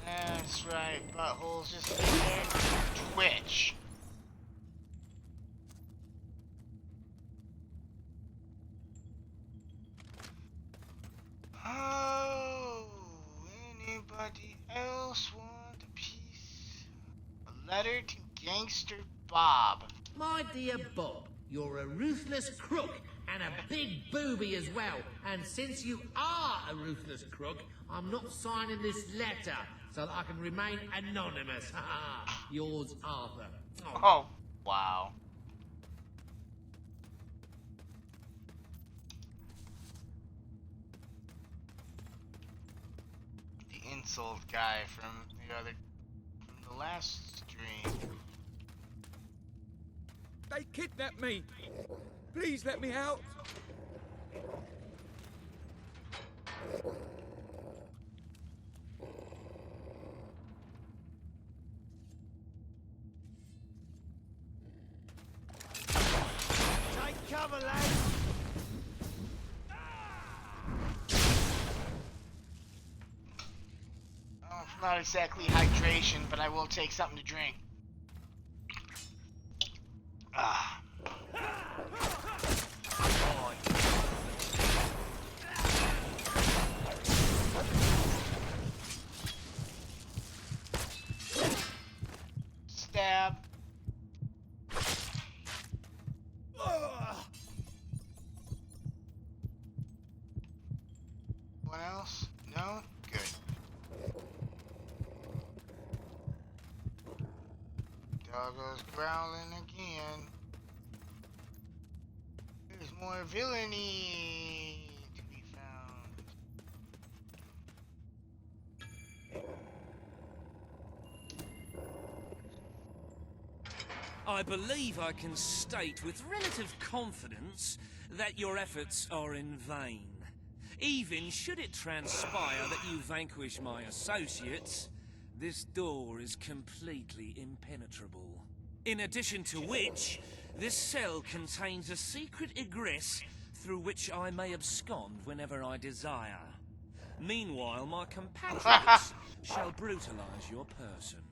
That's right, buttholes just sit there. Twitch. Oh, anybody else want a piece? A letter to Gangster Bob. My dear Bob, you're a ruthless crook and a big booby as well. And since you are a ruthless crook, I'm not signing this letter so that I can remain anonymous. Yours, Arthur. Oh, wow. The insult guy from the last stream. They kidnapped me. Please let me out. Take cover, lads. Oh, it's not exactly hydration, but I will take something to drink. Ah. Stab. What else? No? Good. Doggo's growling again. There's more villainy to be found. I believe I can state with relative confidence that your efforts are in vain. Even should it transpire that you vanquish my associates, this door is completely impenetrable. In addition to which, this cell contains a secret egress through which I may abscond whenever I desire. Meanwhile, my compatriots shall brutalize your person.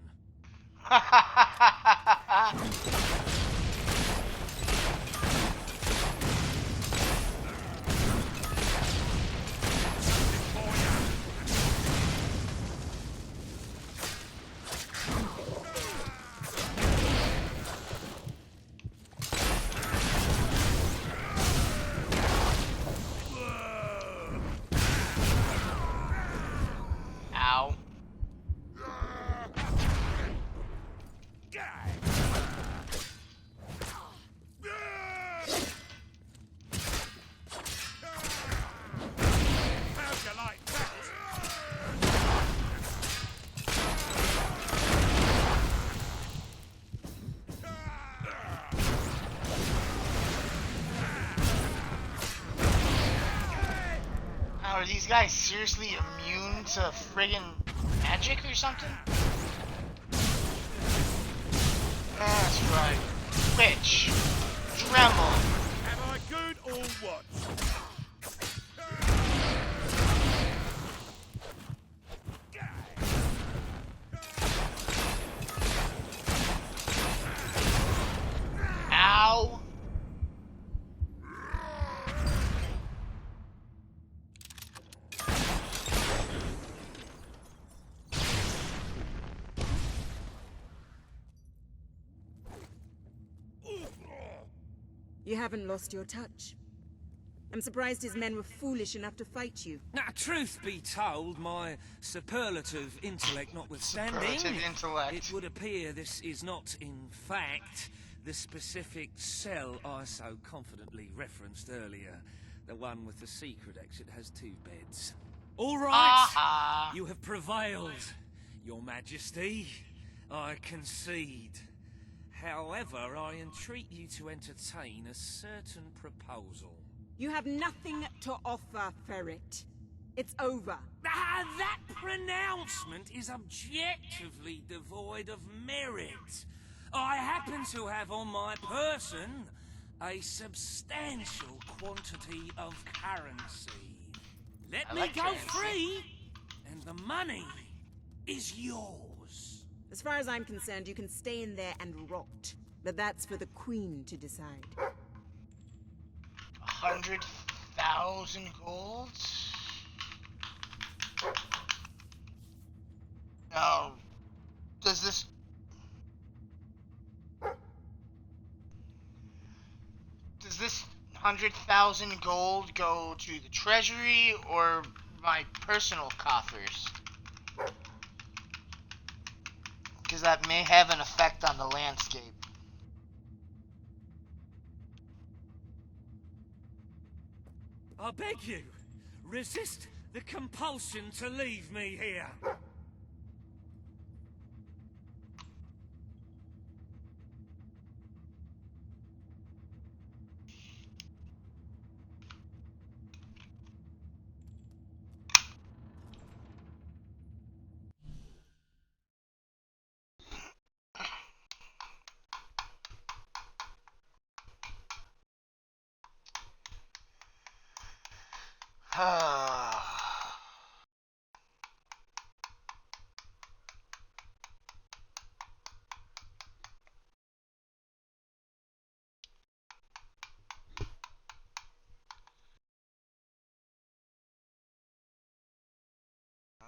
Ow. How'd you like that? Are these guys seriously immune to friggin' magic or something? That's right. Twitch. Tremble. Am I good or what? Ow. You haven't lost your touch. I'm surprised his men were foolish enough to fight you. Now, truth be told, my superlative intellect notwithstanding, Superlative intellect. it would appear this is not, in fact, the specific cell I so confidently referenced earlier. The one with the secret exit has 2 beds. All right, you have prevailed, Your Majesty. I concede. However, I entreat you to entertain a certain proposal. You have nothing to offer, Ferret. It's over. That pronouncement is objectively devoid of merit. I happen to have on my person a substantial quantity of currency. Let me go free, and the money is yours. As far as I'm concerned, you can stay in there and rot. But that's for the Queen to decide. 100,000 golds? Now, does this... Does this 100,000 gold go to the treasury or my personal coffers? Because that may have an effect on the landscape. I beg you, resist the compulsion to leave me here.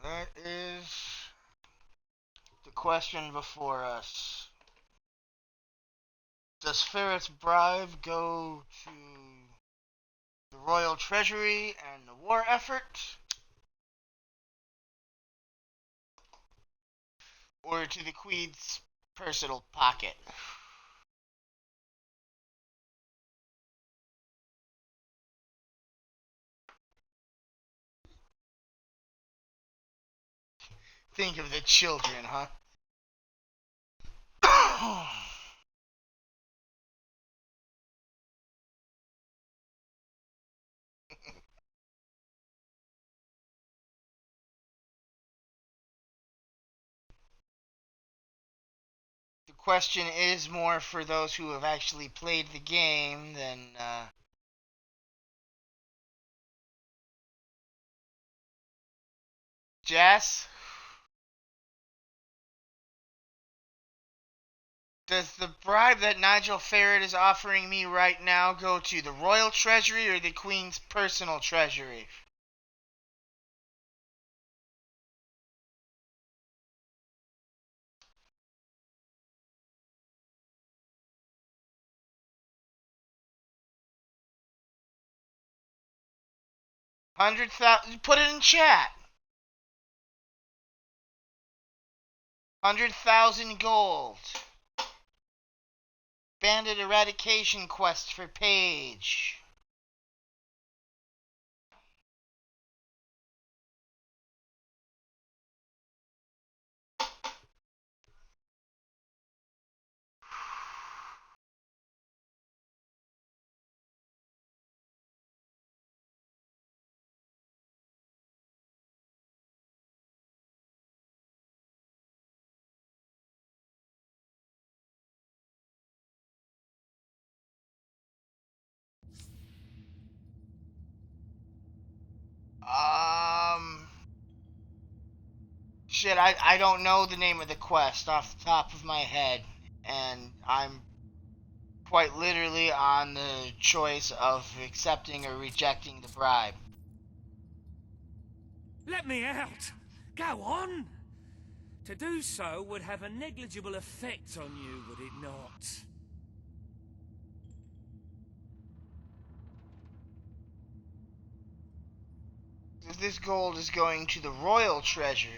That is the question before us. Does Ferret's bribe go to the royal treasury and the war effort? Or to the Queen's personal pocket? Think of the children, huh? The question is more for those who have actually played the game than, Jess? Does the bribe that Nigel Ferret is offering me right now go to the royal treasury or the Queen's personal treasury? Put it in chat. 100,000 gold. Bandit eradication quest for Paige. Shit, I don't know the name of the quest off the top of my head, and I'm quite literally on the choice of accepting or rejecting the bribe. Let me out! Go on! To do so would have a negligible effect on you, would it not? This gold is going to the royal treasury.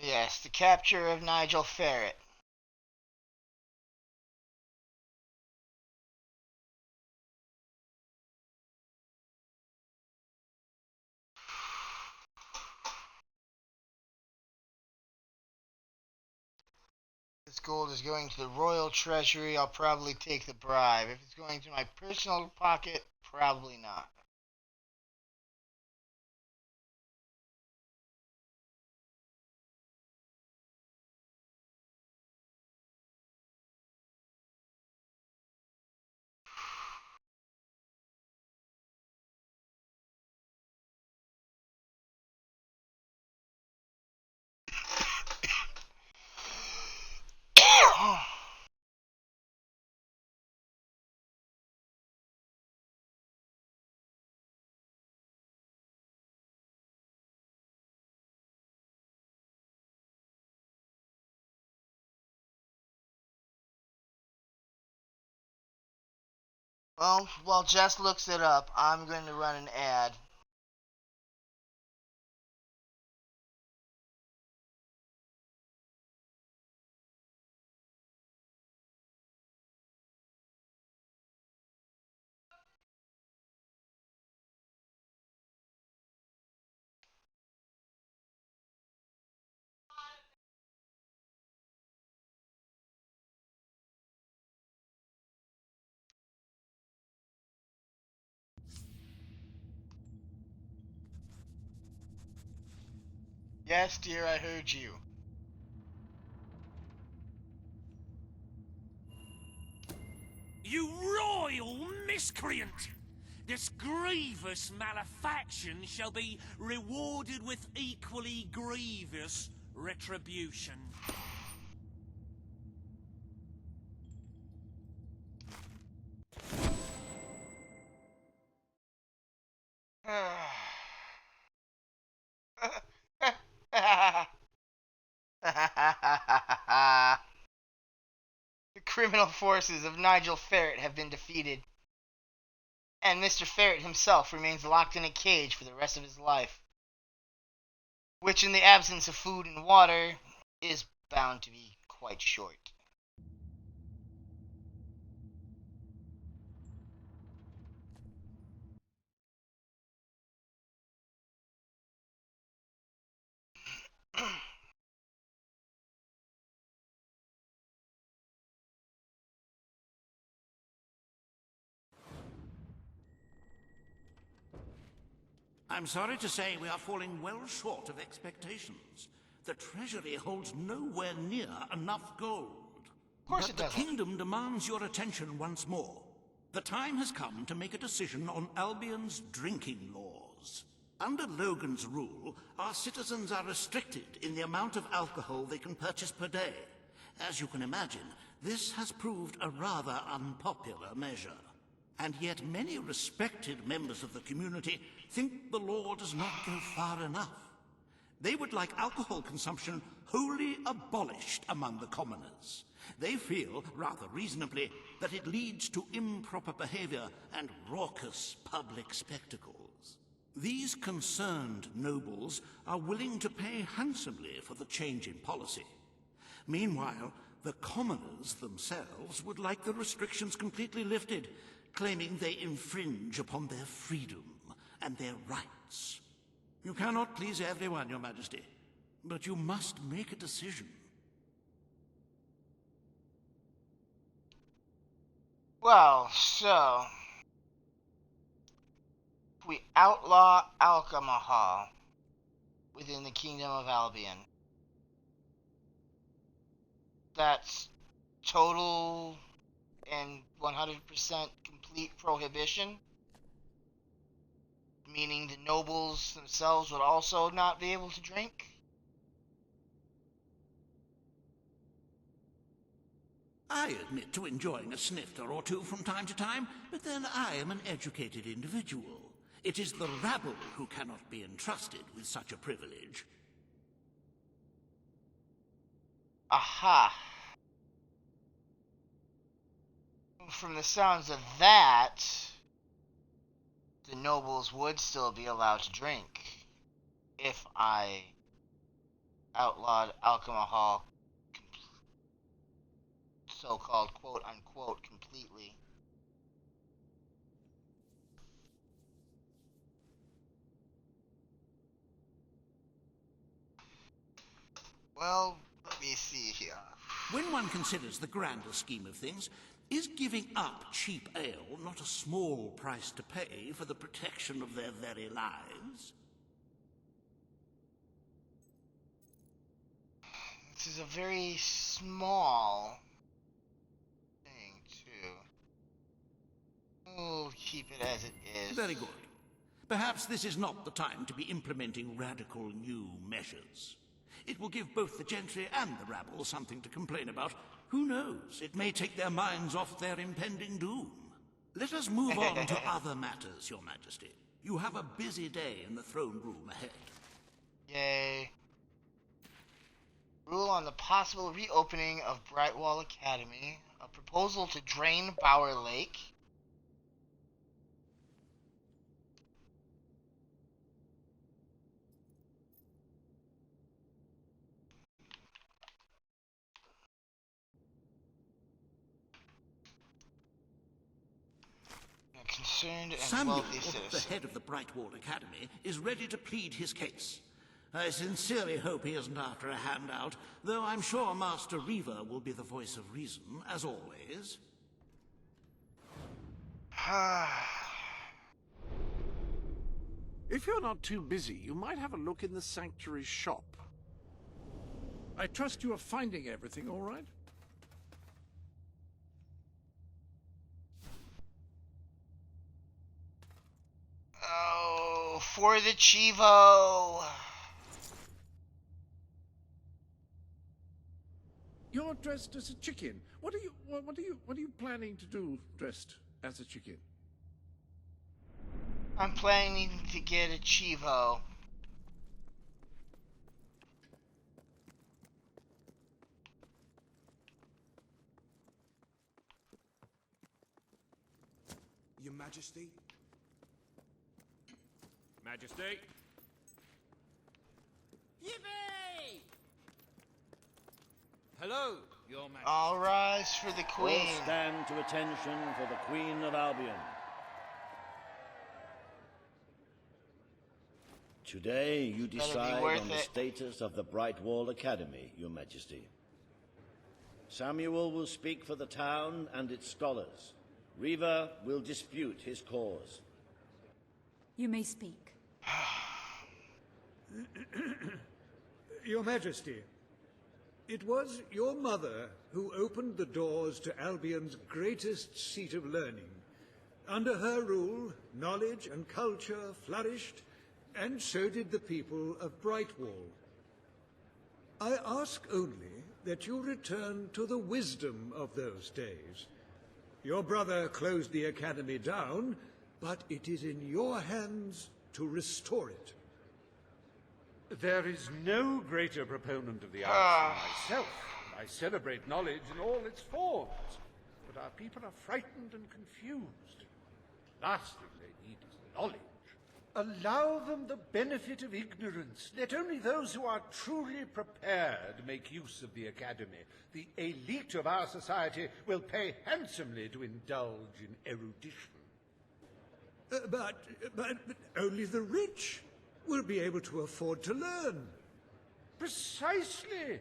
Yes, the capture of Nigel Ferret. This gold is going to the royal treasury. I'll probably take the bribe. If it's going to my personal pocket, probably not. Well, while Jess looks it up, I'm going to run an ad. Yes, dear, I heard you. You royal miscreant! This grievous malefaction shall be rewarded with equally grievous retribution. The criminal forces of Nigel Ferret have been defeated, and Mr. Ferret himself remains locked in a cage for the rest of his life, which in the absence of food and water is bound to be quite short. I'm sorry to say we are falling well short of expectations. The treasury holds nowhere near enough gold. Of course but it the doesn't. kingdom demands your attention once more. The time has come to make a decision on Albion's drinking laws. Under Logan's rule, our citizens are restricted in the amount of alcohol they can purchase per day. As you can imagine, this has proved a rather unpopular measure. And yet many respected members of the community think the law does not go far enough. They would like alcohol consumption wholly abolished among the commoners. They feel, rather reasonably, that it leads to improper behavior and raucous public spectacles. These concerned nobles are willing to pay handsomely for the change in policy. Meanwhile, the commoners themselves would like the restrictions completely lifted, claiming they infringe upon their freedom and their rights. You cannot please everyone, Your Majesty, but you must make a decision. Well, so if we outlaw alcohol within the Kingdom of Albion, that's total and 100% complete prohibition, meaning the nobles themselves would also not be able to drink? I admit to enjoying a snifter or two from time to time, but then I am an educated individual. It is the rabble who cannot be entrusted with such a privilege. Aha. From the sounds of that, the nobles would still be allowed to drink if I outlawed alcohol, so-called quote-unquote, completely. Well, let me see here. When one considers the grander scheme of things, is giving up cheap ale not a small price to pay for the protection of their very lives? This is a very small thing, too. We'll keep it as it is. Very good. Perhaps this is not the time to be implementing radical new measures. It will give both the gentry and the rabble something to complain about. Who knows? It may take their minds off their impending doom. Let us move on to other matters, Your Majesty. You have a busy day in the throne room ahead. Yay. Rule on the possible reopening of Brightwall Academy. A proposal to drain Bower Lake. Concerned and Samuel, wealthy the citizen. head of the Brightwall Academy, is ready to plead his case. I sincerely hope he isn't after a handout, though I'm sure Master Reaver will be the voice of reason, as always. If you're not too busy, you might have a look in the sanctuary shop. I trust you are finding everything all right? Oh, for the Chivo. You're dressed as a chicken. What are you planning to do dressed as a chicken? I'm planning to get a Chivo. Your Majesty? Majesty? Yippee! Hello, Your Majesty. All rise for the Queen. All stand to attention for the Queen of Albion. Today you decide on the status of the Brightwall Academy, Your Majesty. Samuel will speak for the town and its scholars. Reaver will dispute his cause. You may speak. Your Majesty, it was your mother who opened the doors to Albion's greatest seat of learning. Under her rule, knowledge and culture flourished, and so did the people of Brightwall. I ask only that you return to the wisdom of those days. Your brother closed the academy down, but it is in your hands to restore it. There is no greater proponent of the arts than myself. I celebrate knowledge in all its forms, but our people are frightened and confused. Last thing they need is knowledge. Allow them the benefit of ignorance. Let only those who are truly prepared make use of the academy. The elite of our society will pay handsomely to indulge in erudition. But only the rich will be able to afford to learn. Precisely.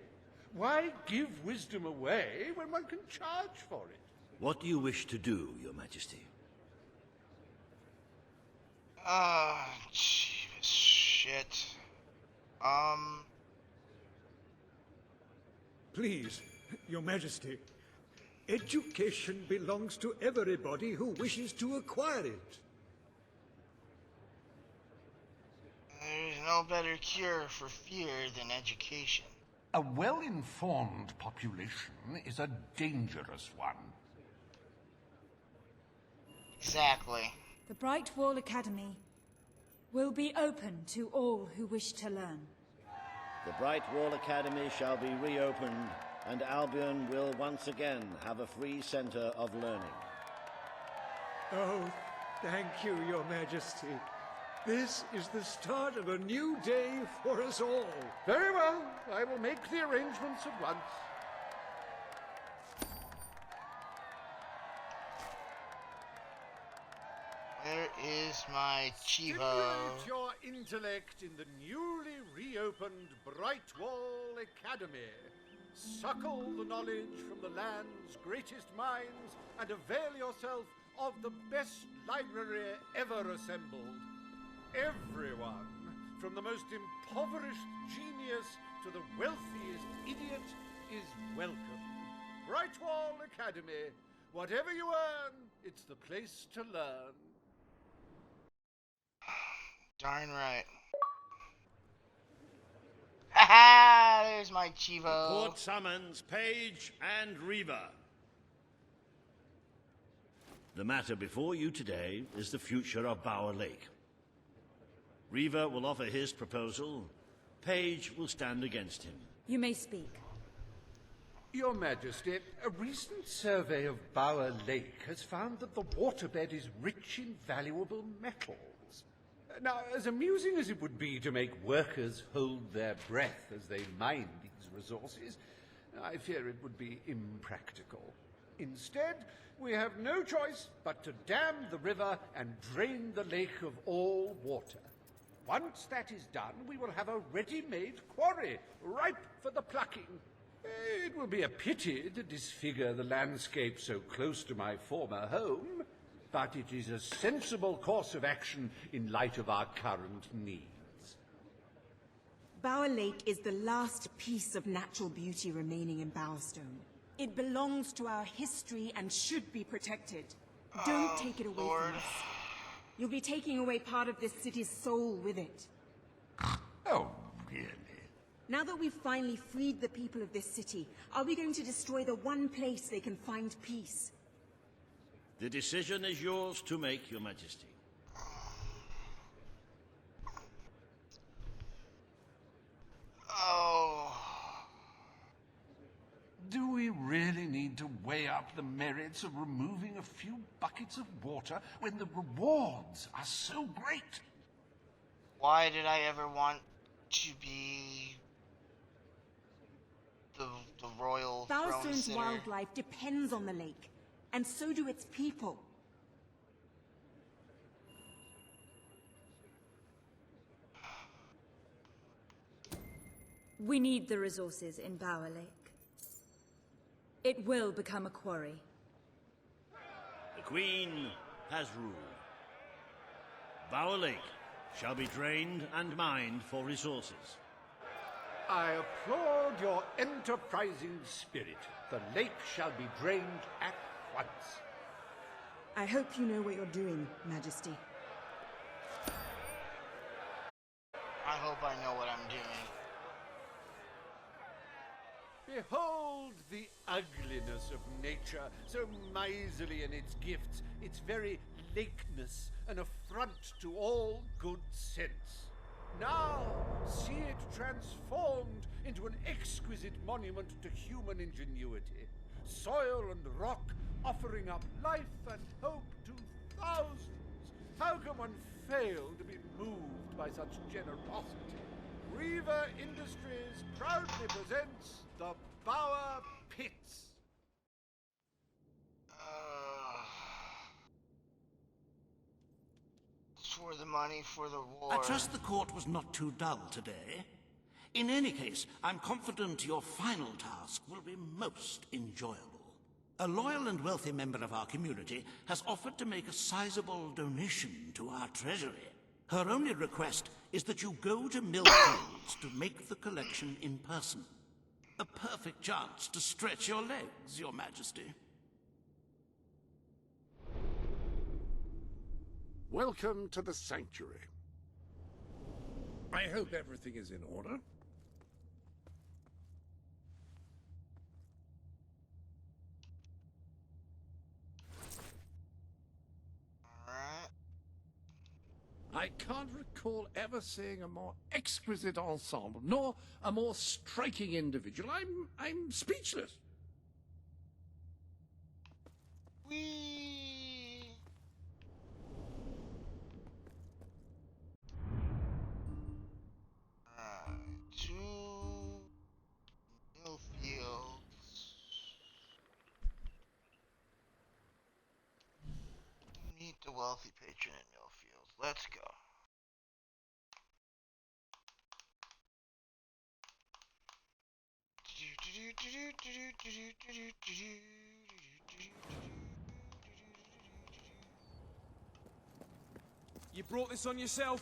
Why give wisdom away when one can charge for it? What do you wish to do, Your Majesty? Jeez, shit. Please, Your Majesty, education belongs to everybody who wishes to acquire it. There's no better cure for fear than education. A well-informed population is a dangerous one. Exactly. The Bright Wall Academy will be open to all who wish to learn. The Bright Wall Academy shall be reopened, and Albion will once again have a free center of learning. Oh, thank you, Your Majesty. This is the start of a new day for us all. Very well. I will make the arrangements at once. Where is my Chivo? Stimulate your intellect in the newly reopened Bright Wall Academy. Suckle the knowledge from the land's greatest minds and avail yourself of the best library ever assembled. Everyone, from the most impoverished genius to the wealthiest idiot, is welcome. Bright Wall Academy. Whatever you earn, it's the place to learn. Darn right. Haha! There's my Chivo. Court summons Page and Reaver. The matter before you today is the future of Bower Lake. Reaver will offer his proposal. Page will stand against him. You may speak. Your Majesty, a recent survey of Bower Lake has found that the waterbed is rich in valuable metals. Now, as amusing as it would be to make workers hold their breath as they mine these resources, I fear it would be impractical. Instead, we have no choice but to dam the river and drain the lake of all water. Once that is done, we will have a ready-made quarry, ripe for the plucking. It will be a pity to disfigure the landscape so close to my former home, but it is a sensible course of action in light of our current needs. Bower Lake is the last piece of natural beauty remaining in Bowerstone. It belongs to our history and should be protected. Don't take it away from us. You'll be taking away part of this city's soul with it. Oh, really? Now that we've finally freed the people of this city, are we going to destroy the one place they can find peace? The decision is yours to make, Your Majesty. Oh. Do we really need to weigh up the merits of removing a few buckets of water when the rewards are so great? Why did I ever want to be the royal throne Bowerstone's sitter? wildlife depends on the lake, and so do its people. We need the resources in Bower Lake. It will become a quarry. The Queen has ruled. Bower Lake shall be drained and mined for resources. I applaud your enterprising spirit. The lake shall be drained at once. I hope you know what you're doing, Majesty. I hope I know what I'm doing. Behold the ugliness of nature, so miserly in its gifts, its very lakeness, an affront to all good sense. Now, see it transformed into an exquisite monument to human ingenuity. Soil and rock offering up life and hope to thousands. How can one fail to be moved by such generosity? Reaver Industries proudly presents the Bower Pits. For the money for the war. I trust the court was not too dull today. In any case, I'm confident your final task will be most enjoyable. A loyal and wealthy member of our community has offered to make a sizable donation to our treasury. Her only request is that you go to Millfields to make the collection in person. A perfect chance to stretch your legs, Your Majesty. Welcome to the sanctuary. I hope everything is in order. I can't recall ever seeing a more exquisite ensemble, nor a more striking individual. I'm speechless. Whee! To Millfields. Meet the wealthy patron in Millfields. Let's go. You brought this on yourself?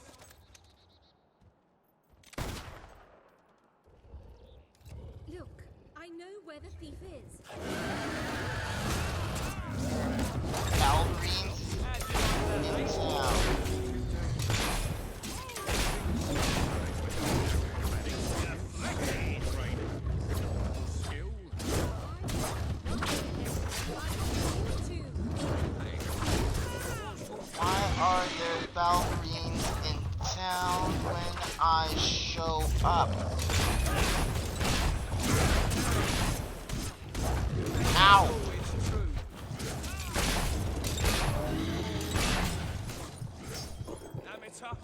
Look, I know where the thief is. Ballerines in town. Why are there ballerines in town when I show up? Ow! Amateur.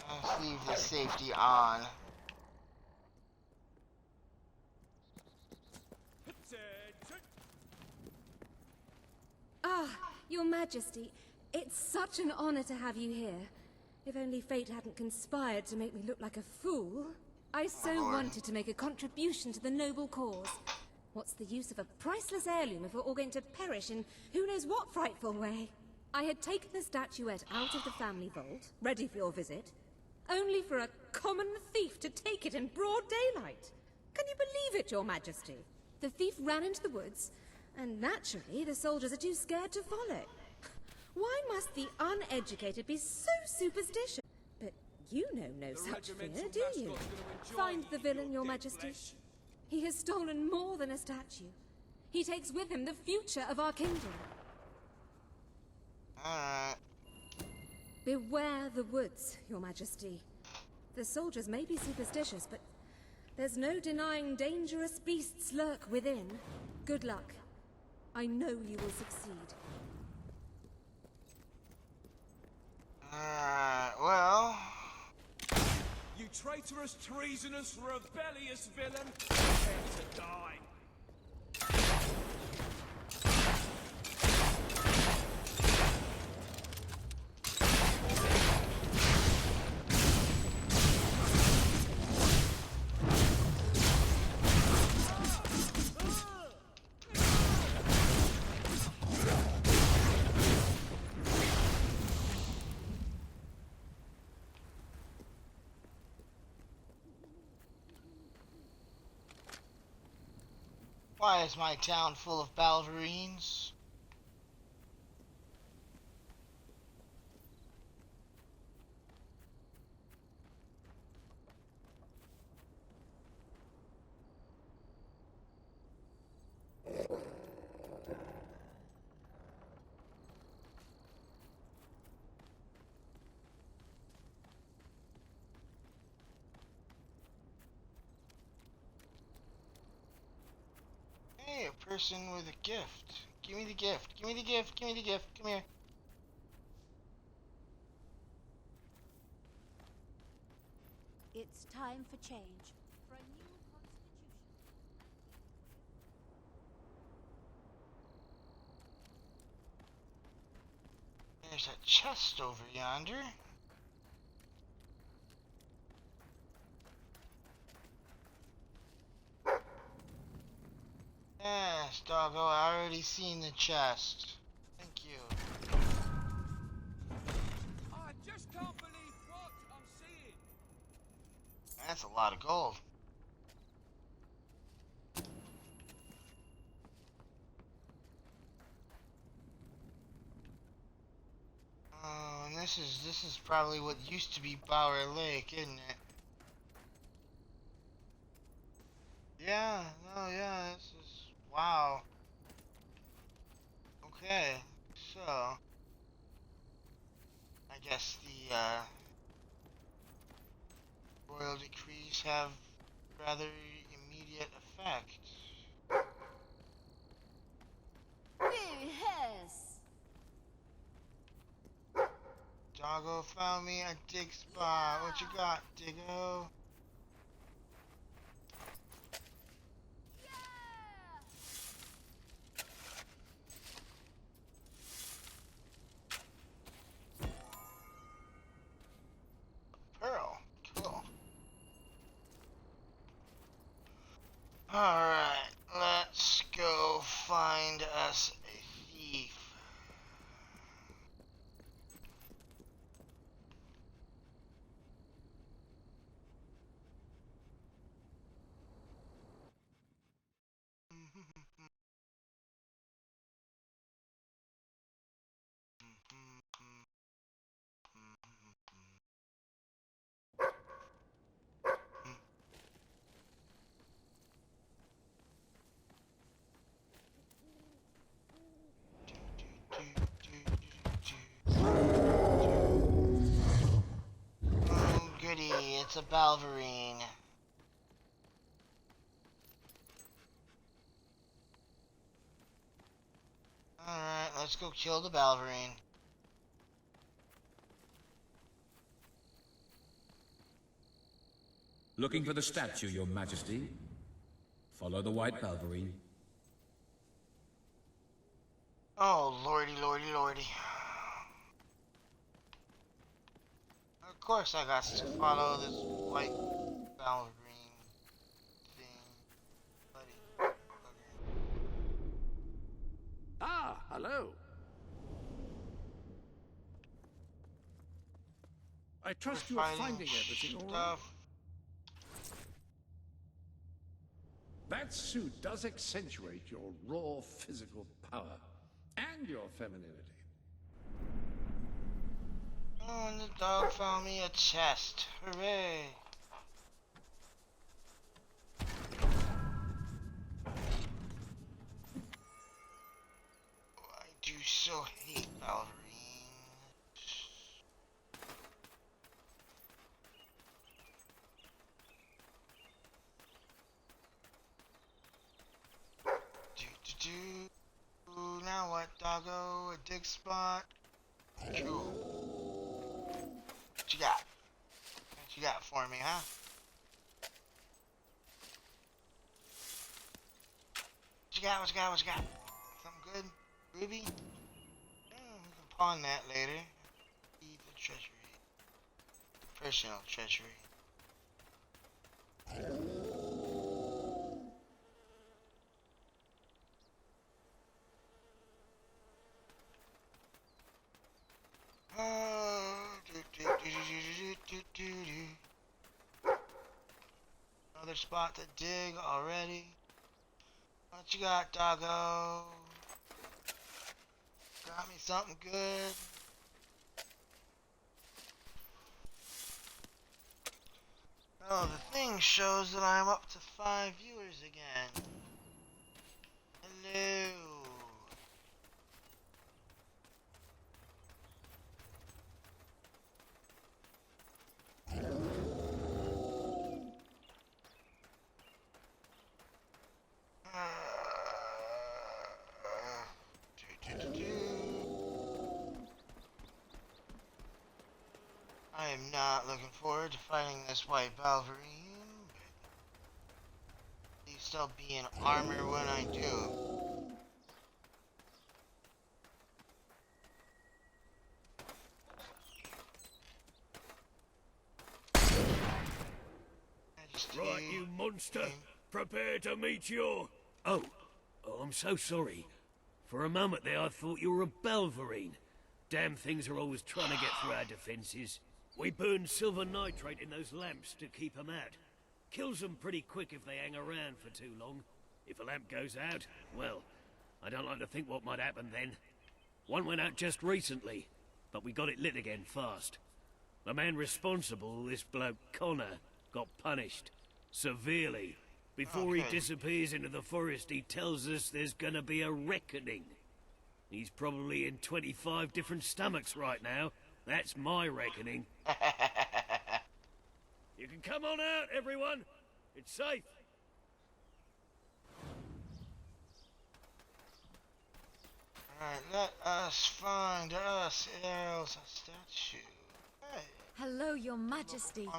Let's leave the safety on. Ah, Your Majesty, it's such an honor to have you here. If only fate hadn't conspired to make me look like a fool. I so wanted to make a contribution to the noble cause. What's the use of a priceless heirloom if we're all going to perish in who knows what frightful way? I had taken the statuette out of the family vault, ready for your visit, only for a common thief to take it in broad daylight. Can you believe it, Your Majesty? The thief ran into the woods, and naturally the soldiers are too scared to follow. Why must the uneducated be so superstitious? But you know no such fear, do you? Find the villain, Your Majesty. He has stolen more than a statue. He takes with him the future of our kingdom. Beware the woods, Your Majesty. The soldiers may be superstitious, but there's no denying dangerous beasts lurk within. Good luck. I know you will succeed. Well... You traitorous, treasonous, rebellious villain! Prepare to die! Why is my town full of ballerines? Hey, a person with a gift. Give me the gift. Give me the gift. Give me the gift. Come here. It's time for change. For a new constitution. There's a chest over yonder. Yes, doggo, I already seen the chest. Thank you. I just can't believe what I'm seeing! That's a lot of gold. This is probably what used to be Bower Lake, isn't it? Yeah, no, yeah, this is wow. Okay, so I guess the royal decrees have rather immediate effect. Yes. Doggo found me a dig spot. What you got, Diggo? Pearl. Cool. Alright, let's go find us a thief. Oh, goody, it's a Balverine. Alright, let's go kill the Balverine. Looking for the statue, Your Majesty? Follow the white Balverine. Oh, lordy, lordy, lordy. Of course I got to follow this white Balverine thing. Buddy. Ah, hello. I trust you are finding everything all right. That suit does accentuate your raw physical power and your femininity. Oh, and the dog found me a chest. Hooray. Oh, I do so hate Balverine. Now what, doggo? A dig spot? Cool. What you got? What you got for me, huh? What you got? What you got? What you got? Something good? Ruby? Oh, we can pawn that later. Keep the treasury. The personal treasury. Another spot to dig already. What you got, doggo? Got me something good. Oh, the thing shows that I'm up to 5 viewers again. Hello. I am not looking forward to fighting this white Balverine, but at least I'll be in armor when I do. Right, you monster. Prepare to meet your... Oh, I'm so sorry. For a moment there, I thought you were a Balverine. Damn things are always trying to get through our defenses. We burn silver nitrate in those lamps to keep them out. Kills them pretty quick if they hang around for too long. If a lamp goes out, well, I don't like to think what might happen then. One went out just recently. but we got it lit again fast. The man responsible, this bloke Connor, got punished severely. Before he disappears into the forest, he tells us there's gonna be a reckoning. He's probably in 25 different stomachs right now. That's my reckoning. You can come on out, everyone. It's safe. Alright, let us find us a statue. Hey. Hello, Your Majesty.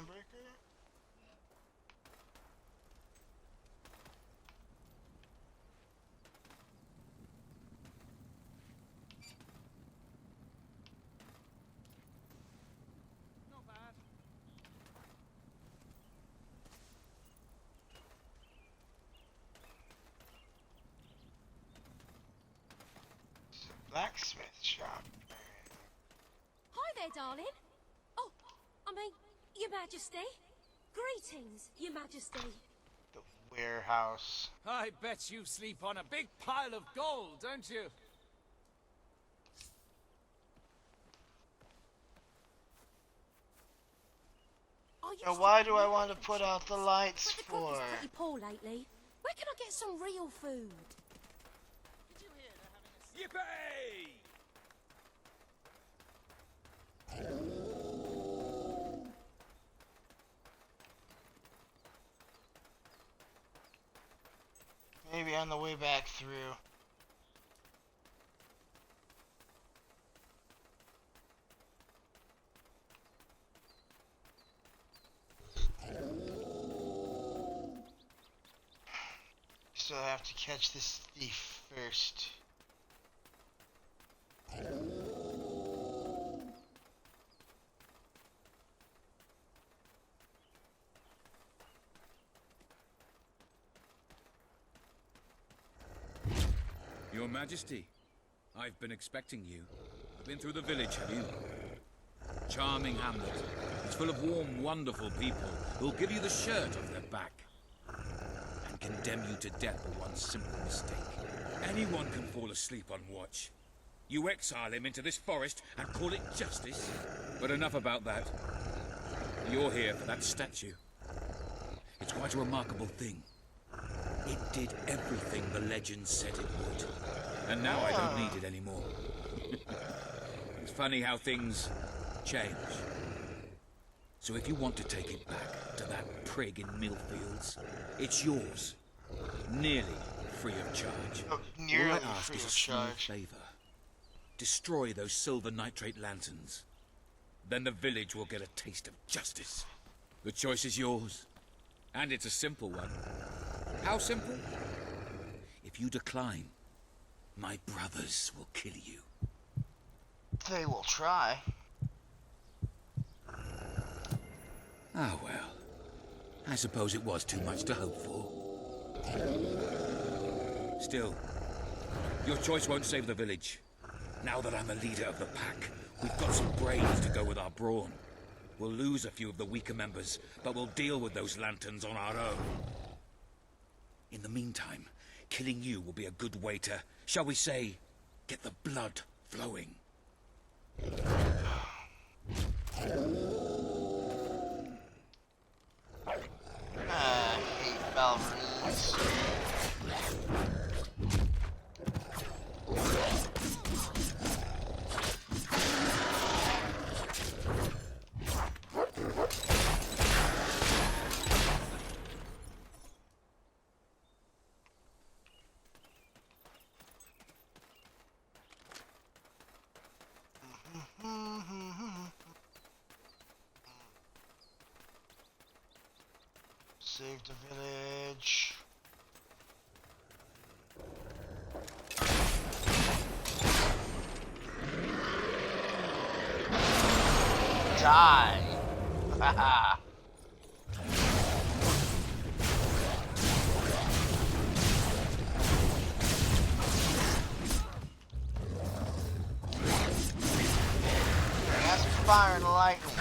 Blacksmith shop. Hi there, darling. Oh, I mean, Your Majesty. Greetings, Your Majesty. The warehouse. I bet you sleep on a big pile of gold, don't you? Now, why do I want to put out the lights But the for? cookie's pretty poor lately. Where can I get some real food? Yippee! Maybe on the way back through. Still have to catch this thief first. Your Majesty, I've been expecting you. Been through the village, have you? Charming hamlet. It's full of warm, wonderful people who'll give you the shirt off their back and condemn you to death for one simple mistake. Anyone can fall asleep on watch. You exile him into this forest and call it justice? But enough about that. You're here for that statue. It's quite a remarkable thing. It did everything the legend said it would. And now I don't need it anymore. It's funny how things change. So if you want to take it back to that prig in Millfields, it's yours. Nearly free of charge. Nearly All I ask free is a of small charge. favor. Destroy those silver nitrate lanterns. Then the village will get a taste of justice. The choice is yours. And it's a simple one. How simple? If you decline, my brothers will kill you. They will try. Ah, well. I suppose it was too much to hope for. Still, your choice won't save the village. Now that I'm the leader of the pack, we've got some brains to go with our brawn. We'll lose a few of the weaker members, but we'll deal with those lanterns on our own. In the meantime, killing you will be a good way to, shall we say, get the blood flowing. I hate Balverines. Save the village. Die. Haha. That's fire and lightning.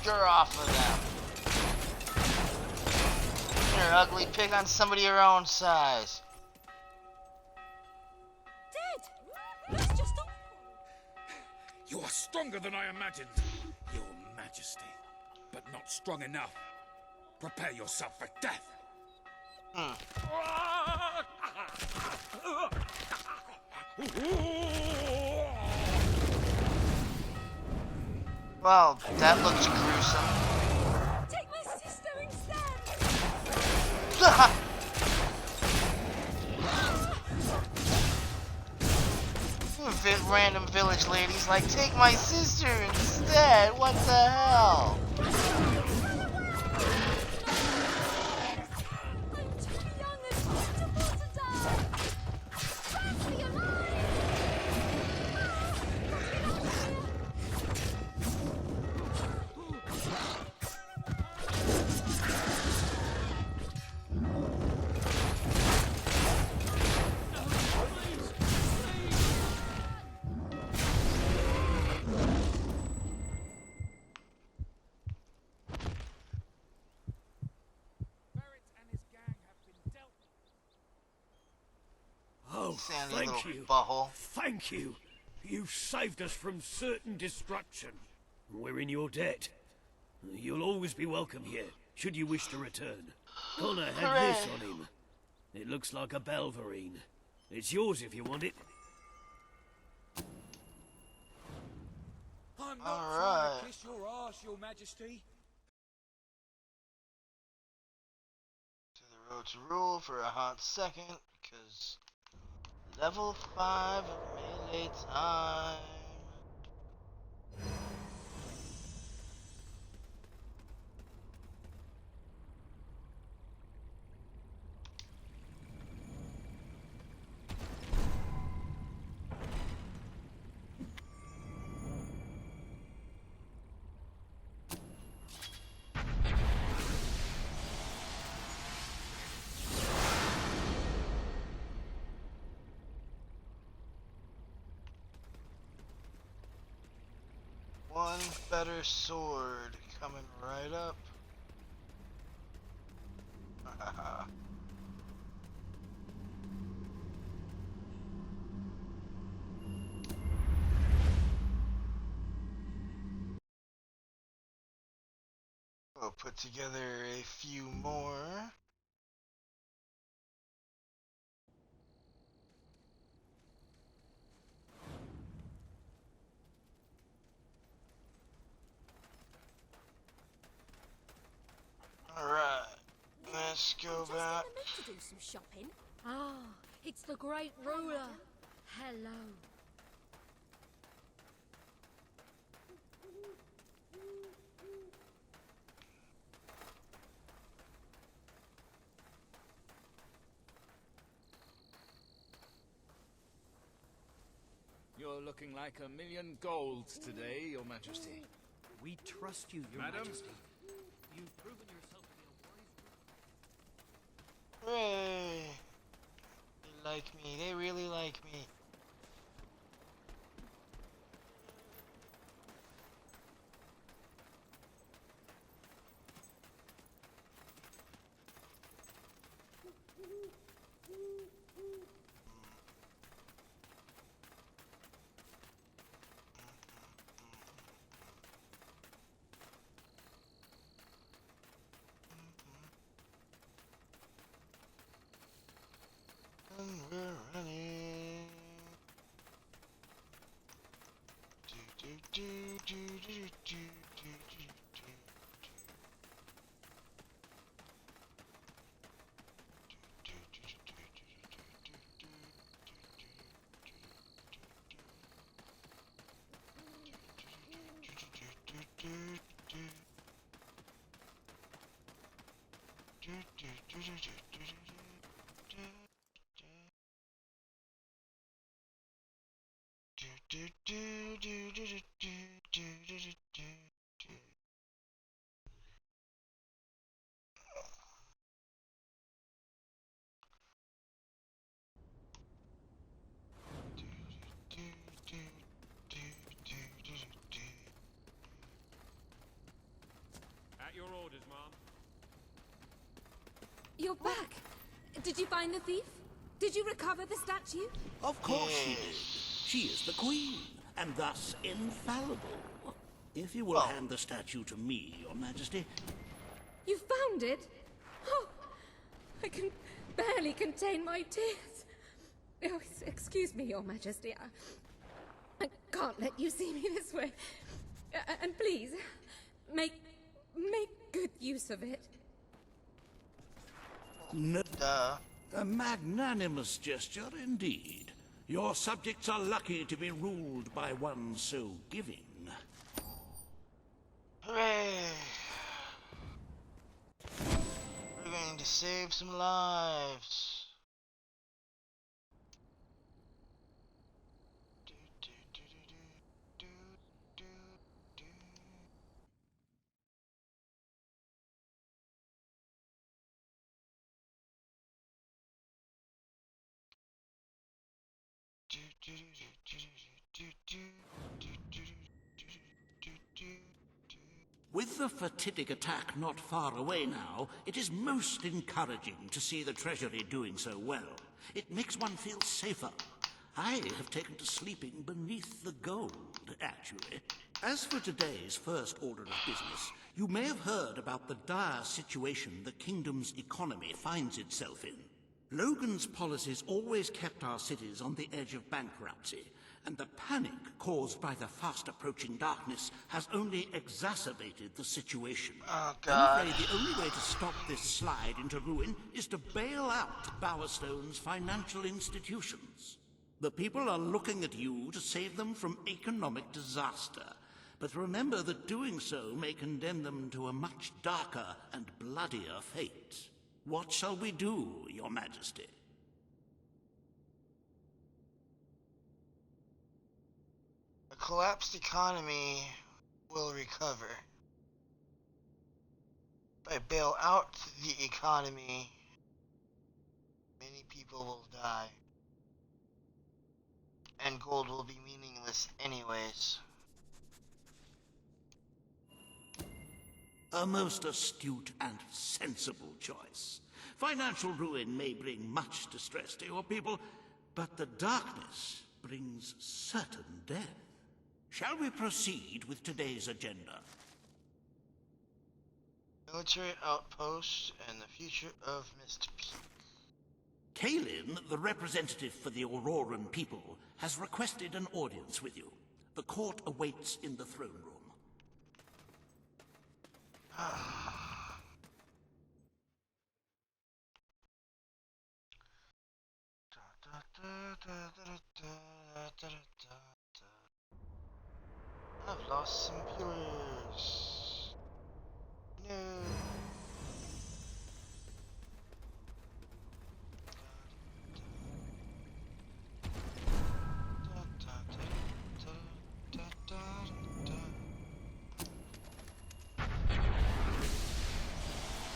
You're off of them. You're ugly. Pick on somebody your own size. You are stronger than I imagined, Your Majesty, but not strong enough. Prepare yourself for death. Well, that looks gruesome. Take my sister instead! Random village ladies like, take my sister instead. What the hell? Oh, Sandy thank little you. butthole. Thank you. You've saved us from certain destruction. We're in your debt. You'll always be welcome here, should you wish to return. Connor had this on him. It looks like a Belverine. It's yours if you want it. I'm not trying to kiss your ass, Your Majesty. To the road to rule for a hot second, because level 5 of melee time. One better sword coming right up. We'll put together a few more. Alright, let's go back. To do some shopping. Ah, it's the great ruler. Hello. You're looking like 1,000,000 golds today, Your Majesty. We trust you, Your Madam? Majesty. You've proven yourself to be a wise Hooray! They like me. They really like me. And we're running. Do do do do do do do do. orders, Mom. You're back. Did you find the thief? Did you recover the statue? Of course she did. She is the queen, and thus infallible. If you will hand the statue to me, Your Majesty. You found it? Oh, I can barely contain my tears. Oh, excuse me, Your Majesty. I can't let you see me this way. And please, make good use of it. A magnanimous gesture indeed. Your subjects are lucky to be ruled by one so giving. Hooray! We're going to save some lives. With the fatidic attack not far away now, it is most encouraging to see the Treasury doing so well. It makes one feel safer. I have taken to sleeping beneath the gold, actually. As for today's first order of business, you may have heard about the dire situation the kingdom's economy finds itself in. Logan's policies always kept our cities on the edge of bankruptcy, and the panic caused by the fast-approaching darkness has only exacerbated the situation. Oh, God. I'm afraid the only way to stop this slide into ruin is to bail out Bowerstone's financial institutions. The people are looking at you to save them from economic disaster. But remember that doing so may condemn them to a much darker and bloodier fate. What shall we do, Your Majesty? A collapsed economy will recover. If I bail out the economy, many people will die. And gold will be meaningless anyways. A most astute and sensible choice. Financial ruin may bring much distress to your people, but the darkness brings certain death. Shall we proceed with today's agenda? Military outpost and the future of Mist Peak. Kalin, the representative for the Auroran people, has requested an audience with you. The court awaits in the throne room. I've lost some viewers. No.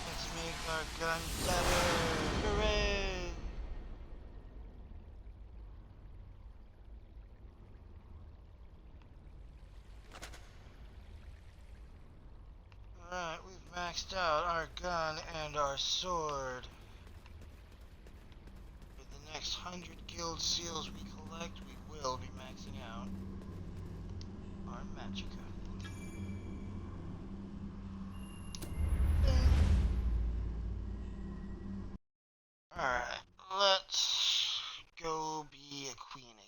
Let's make our gun better. Hooray! Alright, we've maxed out our gun and our sword. With the next 100 guild seals we collect, we will be maxing out our magicka. Alright, let's go be a queen again.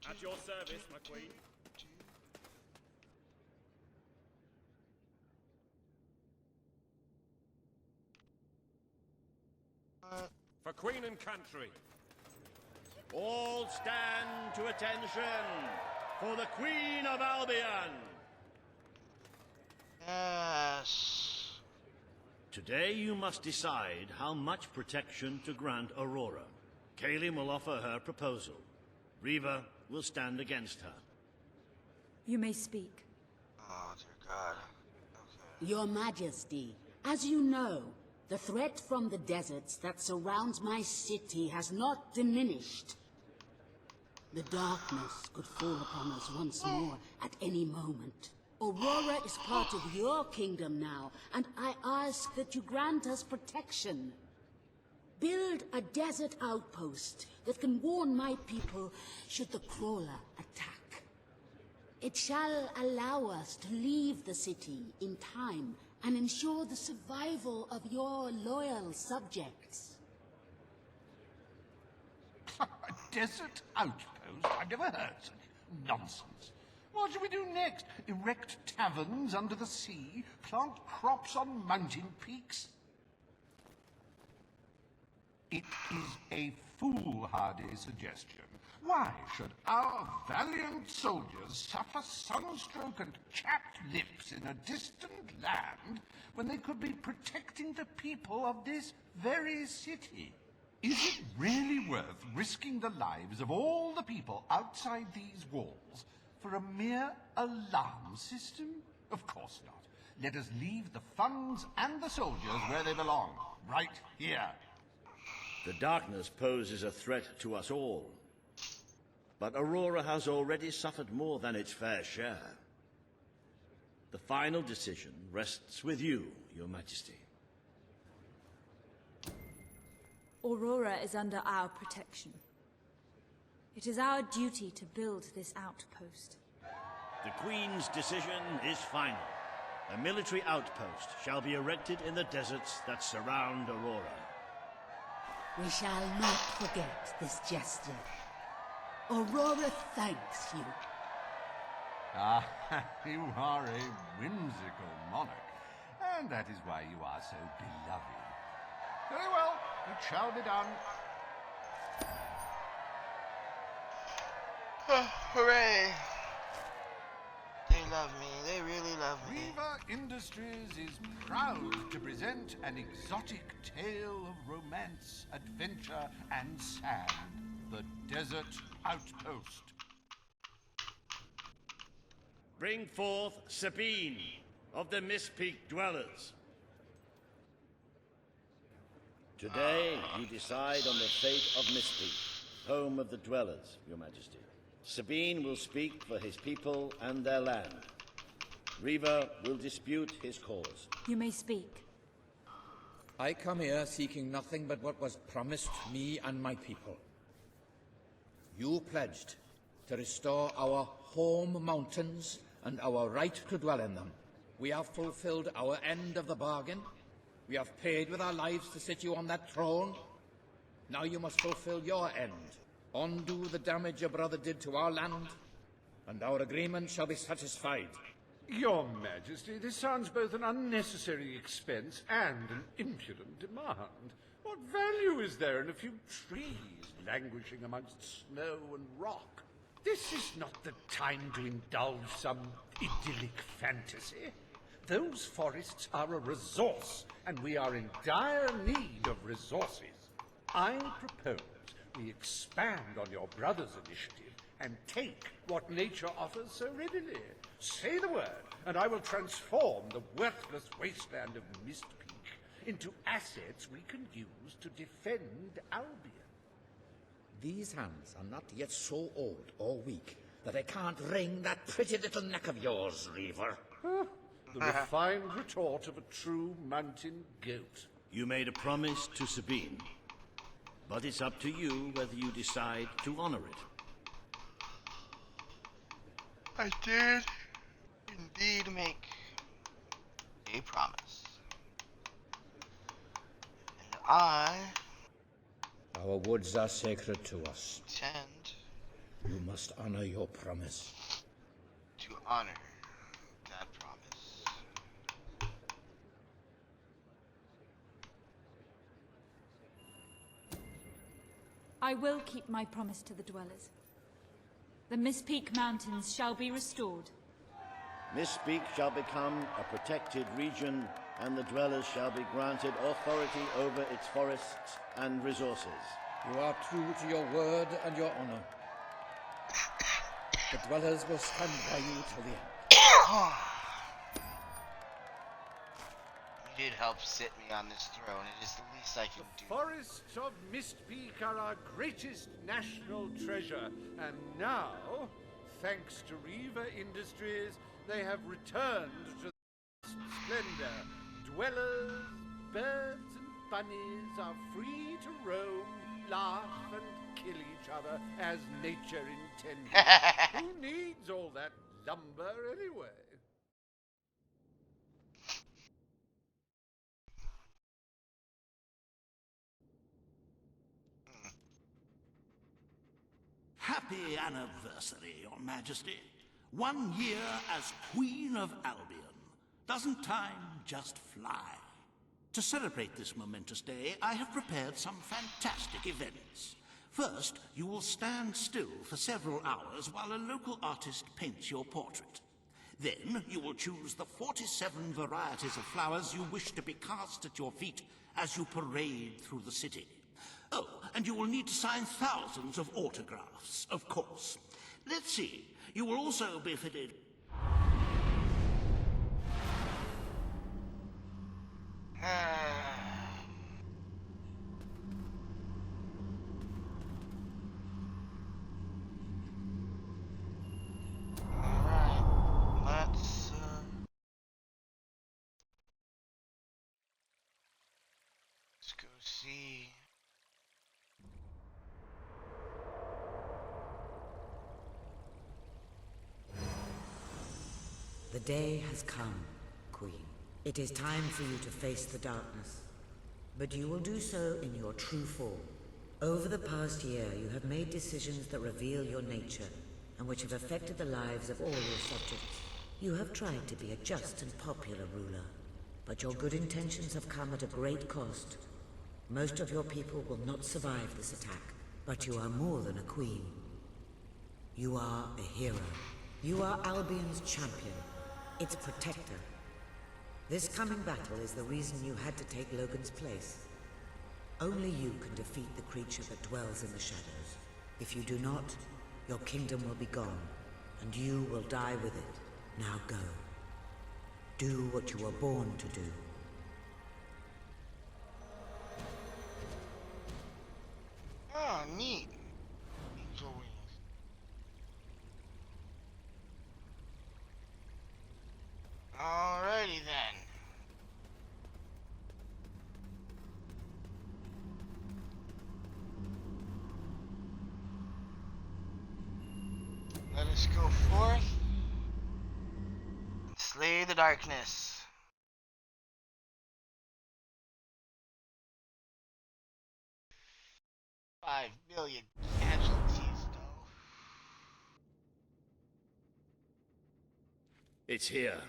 At your service, my queen. For queen and country. All stand to attention for the Queen of Albion. Yes. Today you must decide how much protection to grant Aurora. Kaelin will offer her proposal. Riva will stand against her. You may speak. Oh, dear God. Your Majesty, as you know, the threat from the deserts that surrounds my city has not diminished. The darkness could fall upon us once more at any moment. Aurora is part of your kingdom now, and I ask that you grant us protection. Build a desert outpost that can warn my people should the crawler attack. It shall allow us to leave the city in time and ensure the survival of your loyal subjects. A desert outpost? I've never heard such nonsense. What shall we do next? Erect taverns under the sea? Plant crops on mountain peaks? It is a foolhardy suggestion. Why should our valiant soldiers suffer sunstroke and chapped lips in a distant land when they could be protecting the people of this very city? Is it really worth risking the lives of all the people outside these walls for a mere alarm system? Of course not. Let us leave the funds and the soldiers where they belong, right here. The darkness poses a threat to us all. But Aurora has already suffered more than its fair share. The final decision rests with you, Your Majesty. Aurora is under our protection. It is our duty to build this outpost. The Queen's decision is final. A military outpost shall be erected in the deserts that surround Aurora. We shall not forget this gesture. Aurora thanks you. Ah, you are a whimsical monarch, and that is why you are so beloved. Very well, it shall be done. Hooray! They love me. They really love me. Riva Industries is proud to present an exotic tale of romance, adventure, and sand. The Desert Outpost. Bring forth Sabine of the Mist Peak Dwellers. Today, you decide on the fate of Mist Peak, home of the Dwellers, Your Majesty. Sabine will speak for his people and their land. Riva will dispute his cause. You may speak. I come here seeking nothing but what was promised me and my people. You pledged to restore our home mountains and our right to dwell in them. We have fulfilled our end of the bargain. We have paid with our lives to sit you on that throne. Now you must fulfill your end. Undo the damage your brother did to our land, and our agreement shall be satisfied. Your Majesty, this sounds both an unnecessary expense and an impudent demand. What value is there in a few trees languishing amongst snow and rock? This is not the time to indulge some idyllic fantasy. Those forests are a resource, and we are in dire need of resources. I propose we expand on your brother's initiative and take what nature offers so readily. Say the word, and I will transform the worthless wasteland of Mist Peak into assets we can use to defend Albion. These hands are not yet so old or weak that I can't wring that pretty little neck of yours, Reaver. The refined retort of a true mountain goat. You made a promise to Sabine, but it's up to you whether you decide to honor it. I did indeed make a promise. And I Our woods are sacred to us. intend You must honor your promise. to honor that promise. I will keep my promise to the dwellers. The Mist Peak Mountains shall be restored. Mist Peak shall become a protected region and the dwellers shall be granted authority over its forests and resources. You are true to your word and your honor. The dwellers will stand by you till the end. You did help sit me on this throne. It is the least I can do. Forests of Mistpeak are our greatest national treasure, and now, thanks to Reaver Industries, they have returned to splendor. Dwellers, birds, and bunnies are free to roam, laugh, and kill each other as nature intended. Who needs all that lumber anyway? Happy anniversary, Your Majesty. 1 year as Queen of Albion. Doesn't time just fly? To celebrate this momentous day, I have prepared some fantastic events. First, you will stand still for several hours while a local artist paints your portrait. Then, you will choose the 47 varieties of flowers you wish to be cast at your feet as you parade through the city. Oh, and you will need to sign thousands of autographs, of course. Let's see. You will also be fitted... Let's go see. The day has come, Queen. It is time for you to face the darkness. But you will do so in your true form. Over the past year, you have made decisions that reveal your nature, and which have affected the lives of all your subjects. You have tried to be a just and popular ruler, but your good intentions have come at a great cost. Most of your people will not survive this attack, but you are more than a queen. You are a hero. You are Albion's champion, its protector. This coming battle is the reason you had to take Logan's place. Only you can defeat the creature that dwells in the shadows. If you do not, your kingdom will be gone, and you will die with it. Now go. Do what you were born to do. Oh, neat. Angel wings. Alrighty then. Let us go forth and slay the darkness. $5 million casualties, though. It's here.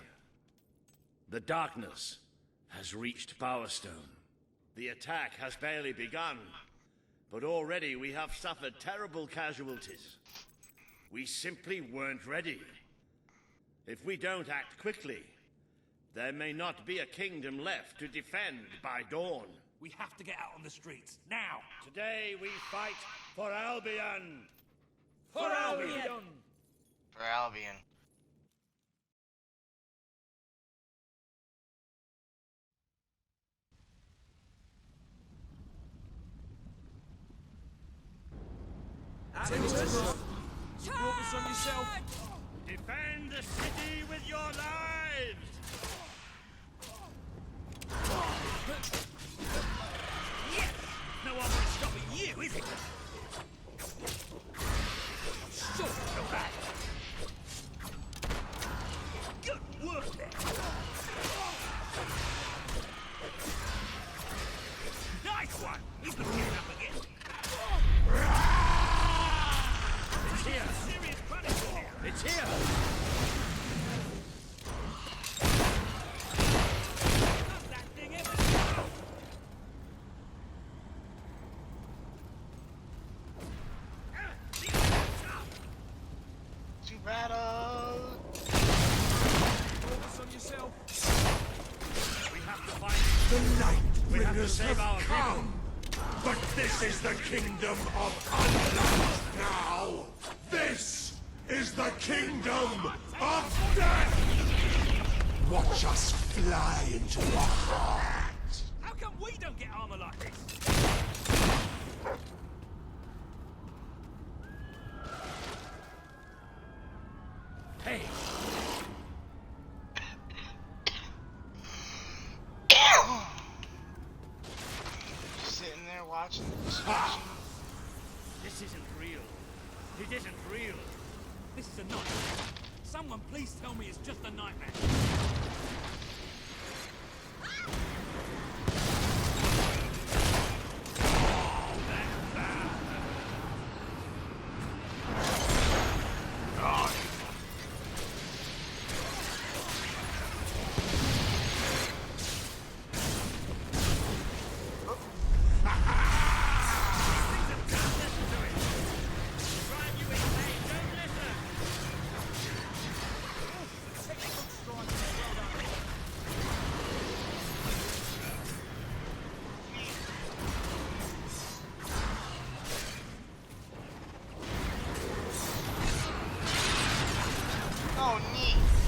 The darkness has reached Power Stone. The attack has barely begun, but already we have suffered terrible casualties. We simply weren't ready. If we don't act quickly, there may not be a kingdom left to defend by dawn. We have to get out on the streets, now! Today we fight for Albion! For Albion! For Albion. You brought this on yourself. Defend the city with your lives! Yes! No one will stop you, is it? I'm sure you'll come back. Good work there. Nice one! He's not getting up again. It's here! It's here! The Lightbringers have come! But this is the kingdom of unlight now! This is the kingdom of death! Watch us fly into the heart! How come we don't get armor like this? Hey! Sitting there watching. This isn't real. It isn't real. This is a nightmare. Someone please tell me it's just a nightmare.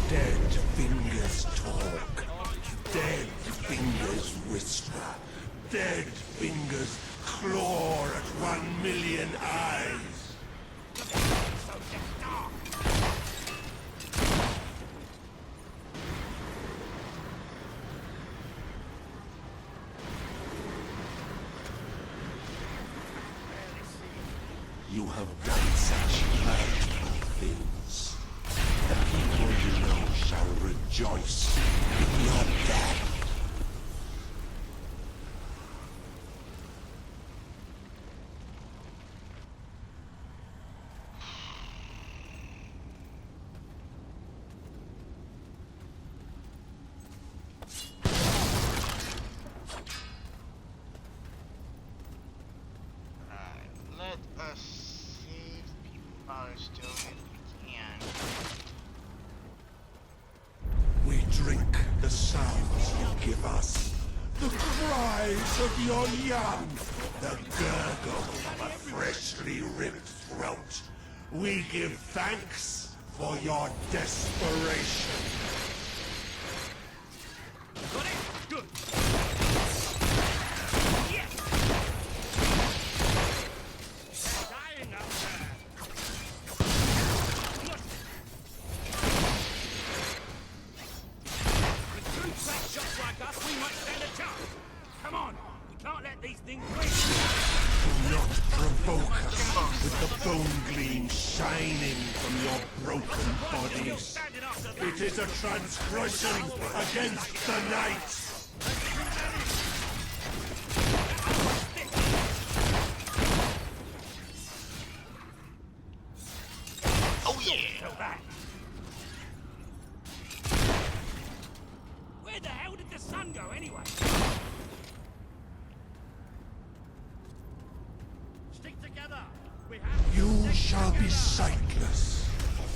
Dead fingers talk. Dead fingers whisper. Dead fingers claw at 1,000,000 eyes. You have done such hurtful things. The people you know shall rejoice in your death. Let us save people while they're still if we can. We drink the sounds you give us. The cries of your young. The gurgle of a freshly ripped throat. We give thanks for your desperation. Got it? Good. Yes! Dying out there. Look. With two flat shots like us, we might stand a chance. Come on, we can't let these things win. Do not provoke us with the bone gleam shining from your broken bodies. It is a transgression against the night. Oh yeah! Where the hell did the sun go anyway? Stick together. We have You shall be sightless,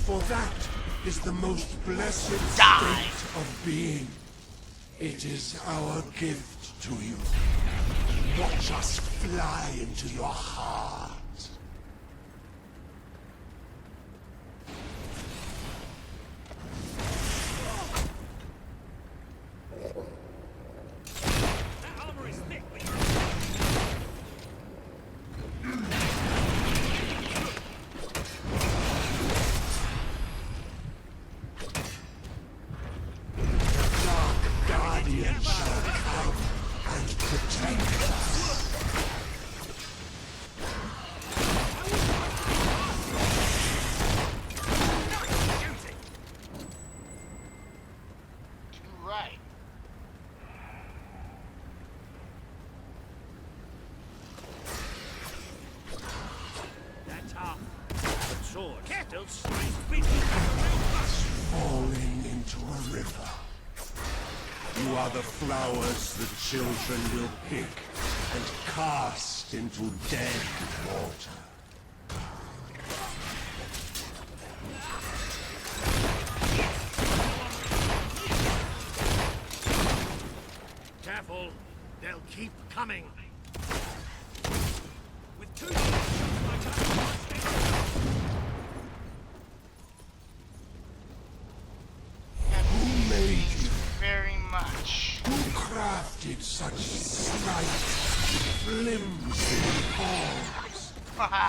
for that is the most blessed state of being. It is our gift to you. Watch us fly into your heart. that armor is thick. Guardian shall come and protect us. Right. That's tough. But sword, kettles, strength, beating like a real bus. Falling into a river. You are the flowers the children will pick and cast into dead water. Careful. They'll keep coming. With two Who made you? Very much. Who crafted such slight, flimsy forms?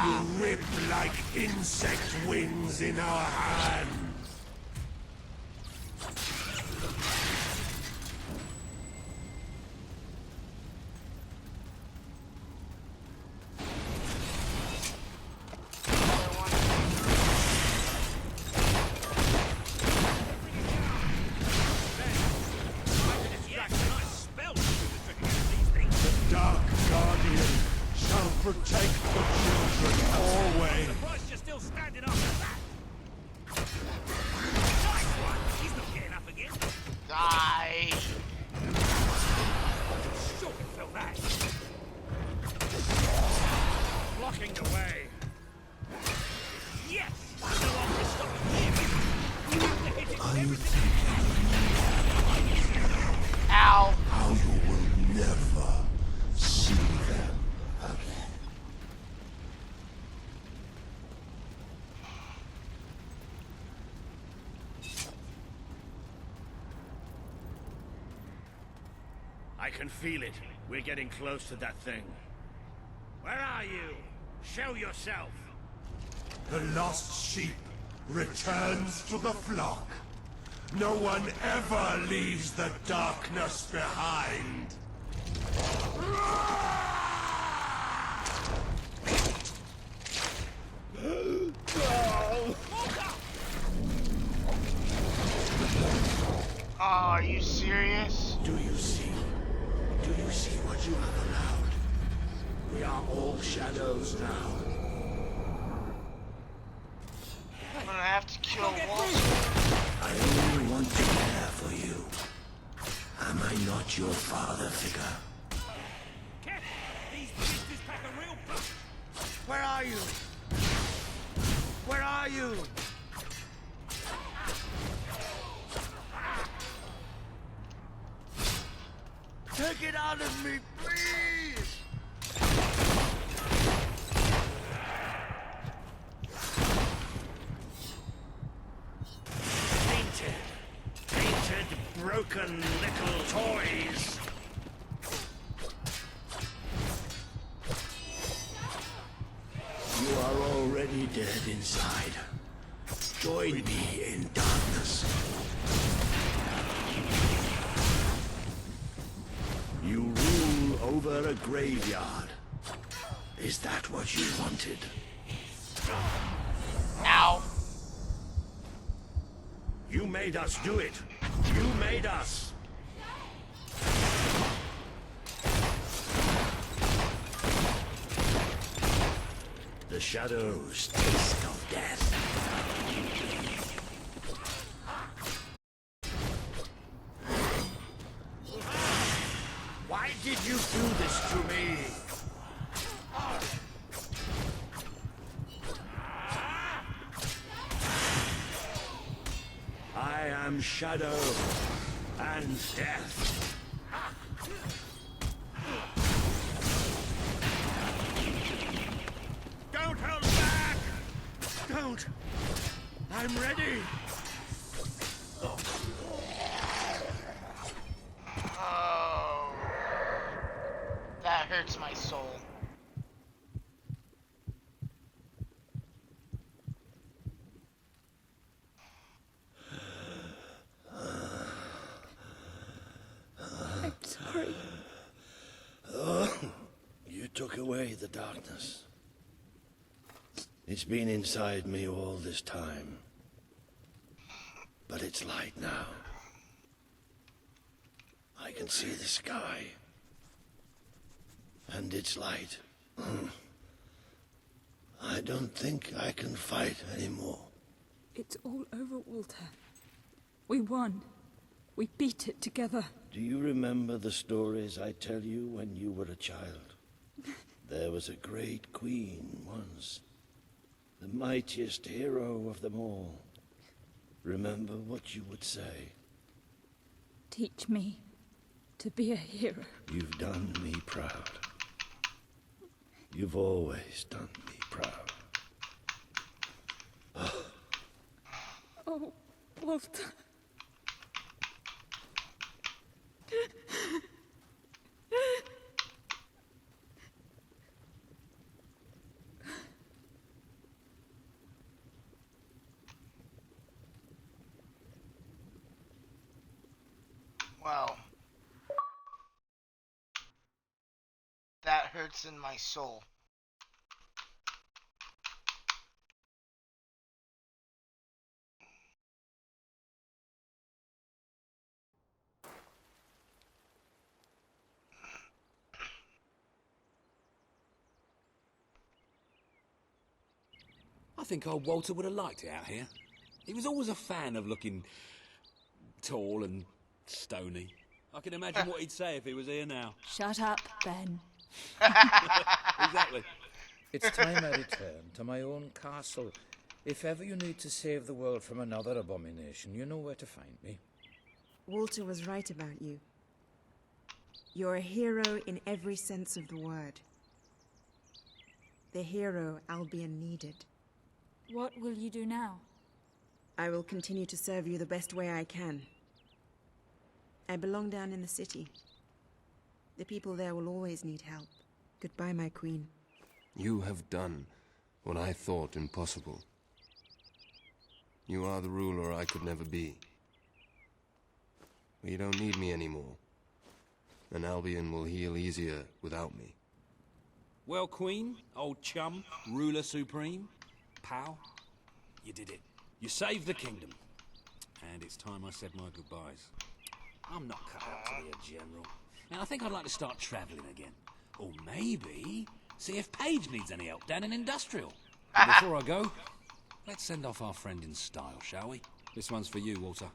You rip like insect wings in our hands. The Dark Guardian shall protect the children always. Surprised you're still standing up at that. Nice one. He's not getting up again. Die. Sure you felt that. Blocking the way. Yes. No one can stop him. You have to hit it with everything. Ow. How you will never see them again. I can feel it. We're getting close to that thing. Where are you? Show yourself. The lost sheep returns to the flock. No one ever leaves the darkness behind. Oh, are you serious? Do you see? Do you see what you have allowed? We are all shadows now. I'm gonna have to kill Wolf. I only want to care for you. Am I not your father figure? These beasters pack a real punch. Where are you? Where are you? Take it out of me, please! Painted, broken little toys! You are already dead inside. Join me in darkness. You rule over a graveyard. Is that what you wanted? Ow. You made us do it. You made us. The shadows taste of death. Why did you do this to me? I am shadow and death. Don't hold back! Don't! I'm ready! Oh. That hurts my soul. I'm sorry. Oh, you took away the darkness. It's been inside me all this time. But it's light now. I can see the sky. And it's light. I don't think I can fight anymore. It's all over, Walter. We won. We beat it together. Do you remember the stories I tell you when you were a child? There was a great queen once. The mightiest hero of them all. Remember what you would say. Teach me. to be a hero. You've done me proud. You've always done me proud. Oh, Walter. Wow. That hurts in my soul. I think old Walter would have liked it out here. He was always a fan of looking tall and stony. I can imagine what he'd say if he was here now. Shut up, Ben. Exactly. It's time I return to my own castle. If ever you need to save the world from another abomination, you know where to find me. Walter was right about you. You're a hero in every sense of the word. The hero Albion needed. What will you do now? I will continue to serve you the best way I can. I belong down in the city. The people there will always need help. Goodbye, my queen. You have done what I thought impossible. You are the ruler I could never be. But you don't need me anymore. And Albion will heal easier without me. Well, Queen, old chum, ruler supreme, pal, you did it. You saved the kingdom. And it's time I said my goodbyes. I'm not cut out to be a general. Now, I think I'd like to start travelling again. Or maybe see if Paige needs any help down in Industrial. But before I go, let's send off our friend in style, shall we? This one's for you, Walter.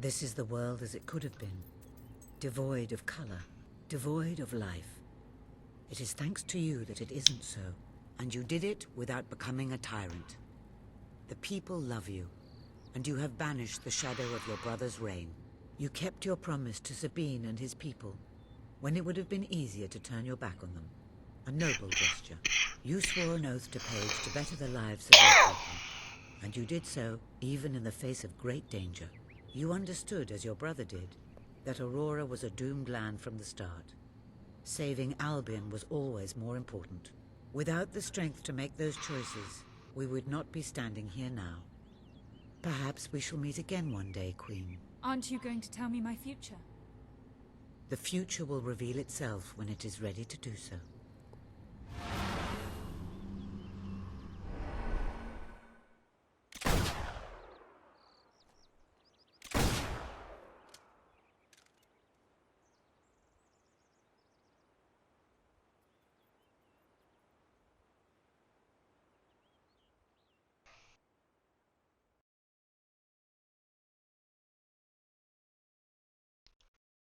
This is the world as it could have been. Devoid of color, devoid of life. It is thanks to you that it isn't so, and you did it without becoming a tyrant. The people love you, and you have banished the shadow of your brother's reign. You kept your promise to Sabine and his people, when it would have been easier to turn your back on them. A noble gesture. You swore an oath to Paige to better the lives of your people, and you did so even in the face of great danger. You understood, as your brother did, that Aurora was a doomed land from the start. Saving Albion was always more important. Without the strength to make those choices, we would not be standing here now. Perhaps we shall meet again one day, Queen. Aren't you going to tell me my future? The future will reveal itself when it is ready to do so.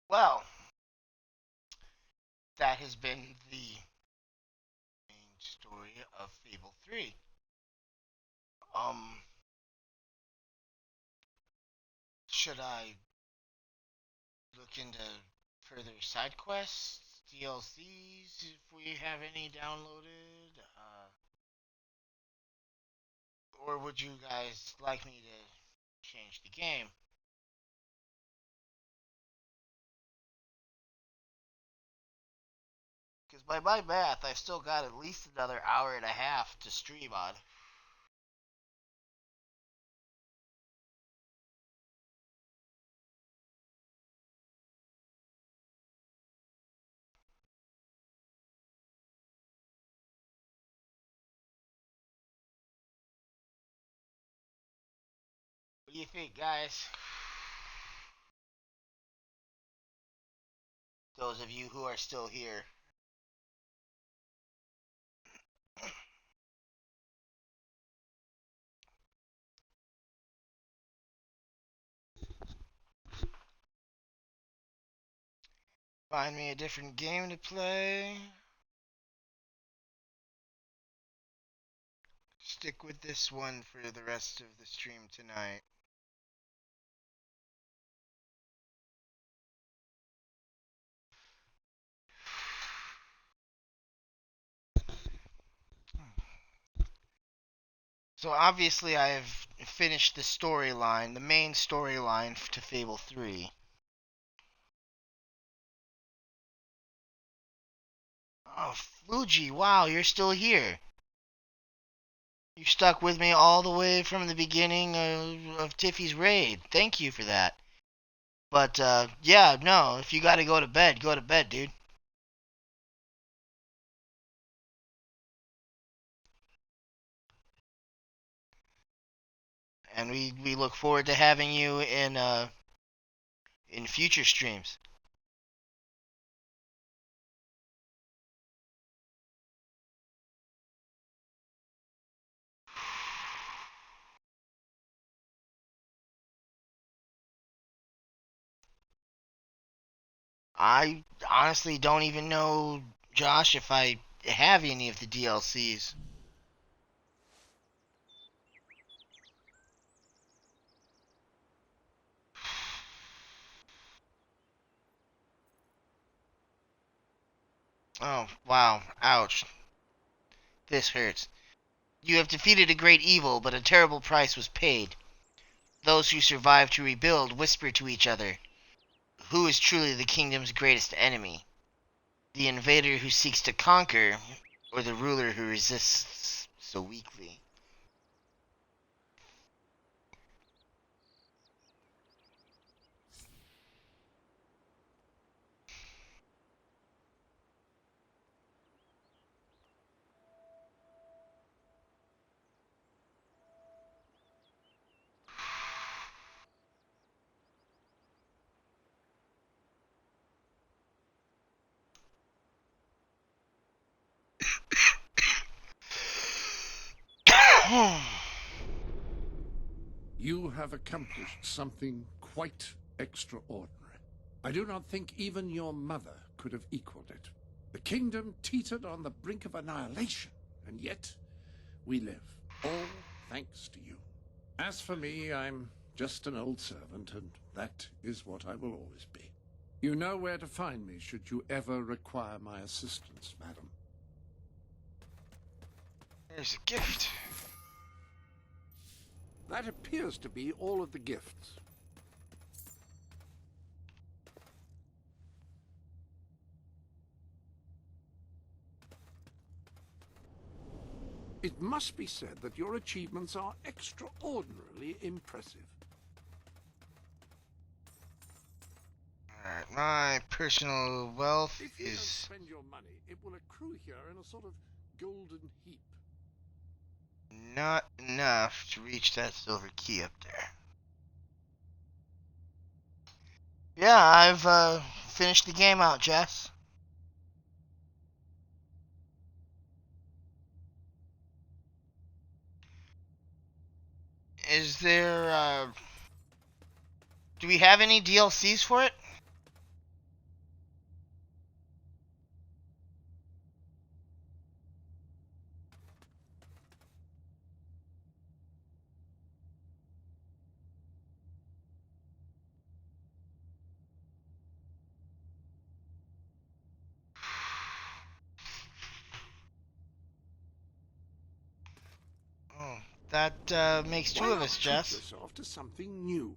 Well, that has been the main story of Fable 3. Should I look into further side quests, DLCs, if we have any downloaded? Or would you guys like me to change the game? Because by my math, I've still got at least another hour and a half to stream on. What do you think, guys? Those of you who are still here. Find me a different game to play. Stick with this one for the rest of the stream tonight. So obviously I have finished the storyline, the main storyline to Fable 3. Oh, Fuji, wow, you're still here. You stuck with me all the way from the beginning of Tiffy's raid. Thank you for that. But, yeah, no, if you gotta go to bed, dude. And we look forward to having you in future streams. I honestly don't even know, Josh, if I have any of the DLCs. Oh, wow. Ouch. This hurts. You have defeated a great evil, but a terrible price was paid. Those who survive to rebuild whisper to each other, who is truly the kingdom's greatest enemy? The invader who seeks to conquer, or the ruler who resists so weakly? You have accomplished something quite extraordinary. I do not think even your mother could have equaled it. The kingdom teetered on the brink of annihilation, and yet we live, all thanks to you. As for me, I'm just an old servant, and that is what I will always be. You know where to find me should you ever require my assistance, madam. There's a gift. That appears to be all of the gifts. It must be said that your achievements are extraordinarily impressive. Alright, my personal wealth If you don't is spend your money, it will accrue here in a sort of golden heap. not enough to reach that silver key up there. Yeah, I've finished the game out, Jess. Is there, do we have any DLCs for it? Oh, that makes two Why of not us, treat Jess. yourself to something new?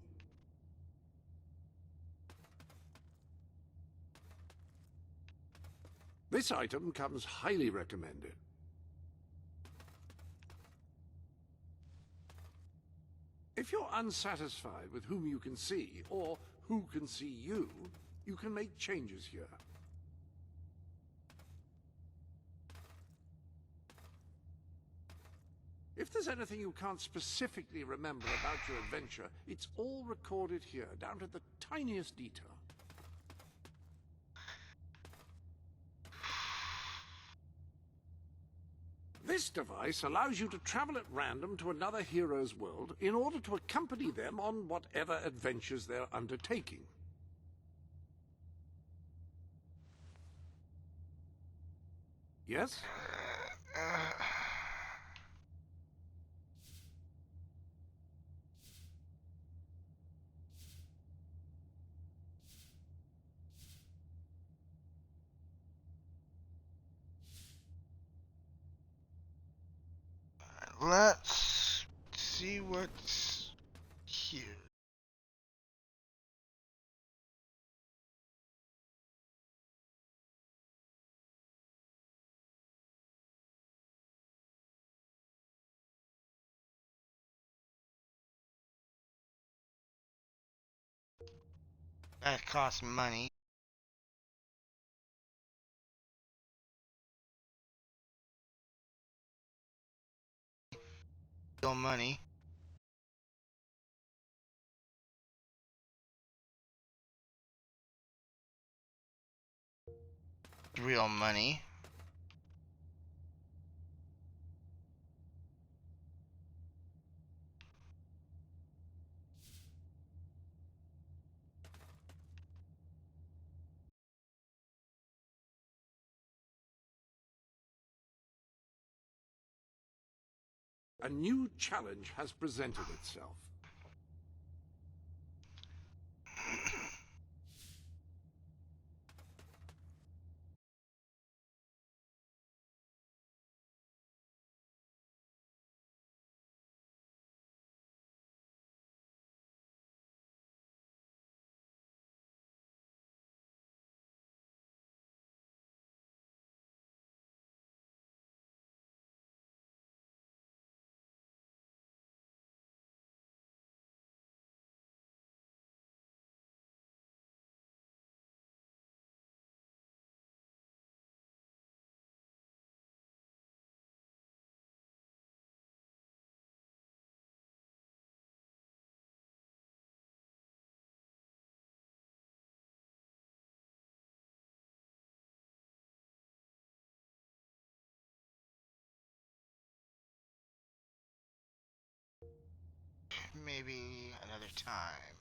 This item comes highly recommended. If you're unsatisfied with whom you can see, or who can see you, you can make changes here. If there's anything you can't specifically remember about your adventure, it's all recorded here, down to the tiniest detail. This device allows you to travel at random to another hero's world in order to accompany them on whatever adventures they're undertaking. Yes? Let's see what's here. That costs money. Real money. Real money. A new challenge has presented itself. Maybe another time.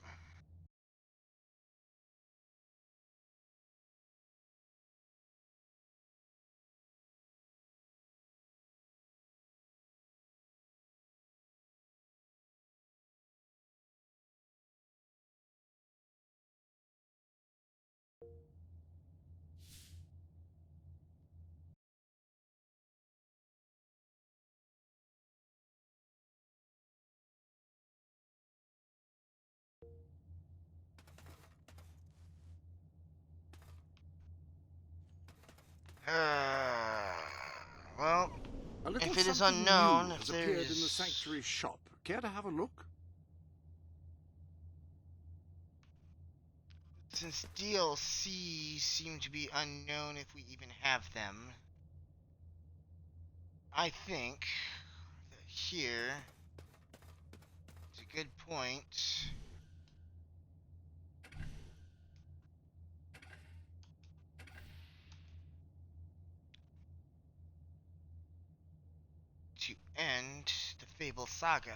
Well, A little if it is something unknown, new if has there appeared in the is... sanctuary shop. Care to have a look? Since DLC seem to be unknown if we even have them, I think that here is a good point to end the Fable saga.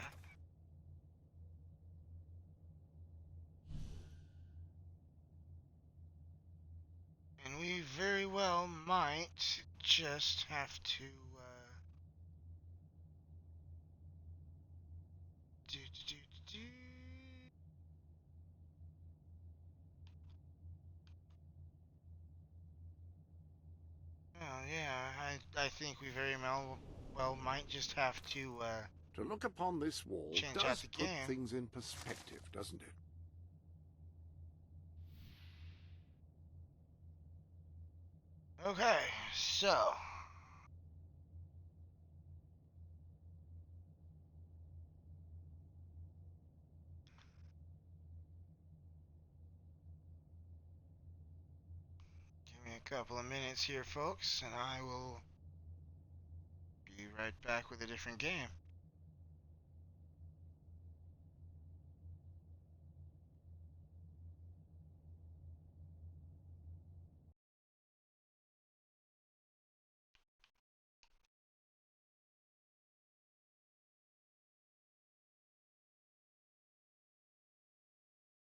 And we very well might just have to do, do, do, do. Oh yeah, I think we very well might just have to look upon this wall change out does the put game. things in perspective, doesn't it? Okay, so give me a couple of minutes here, folks, and I will be right back with a different game.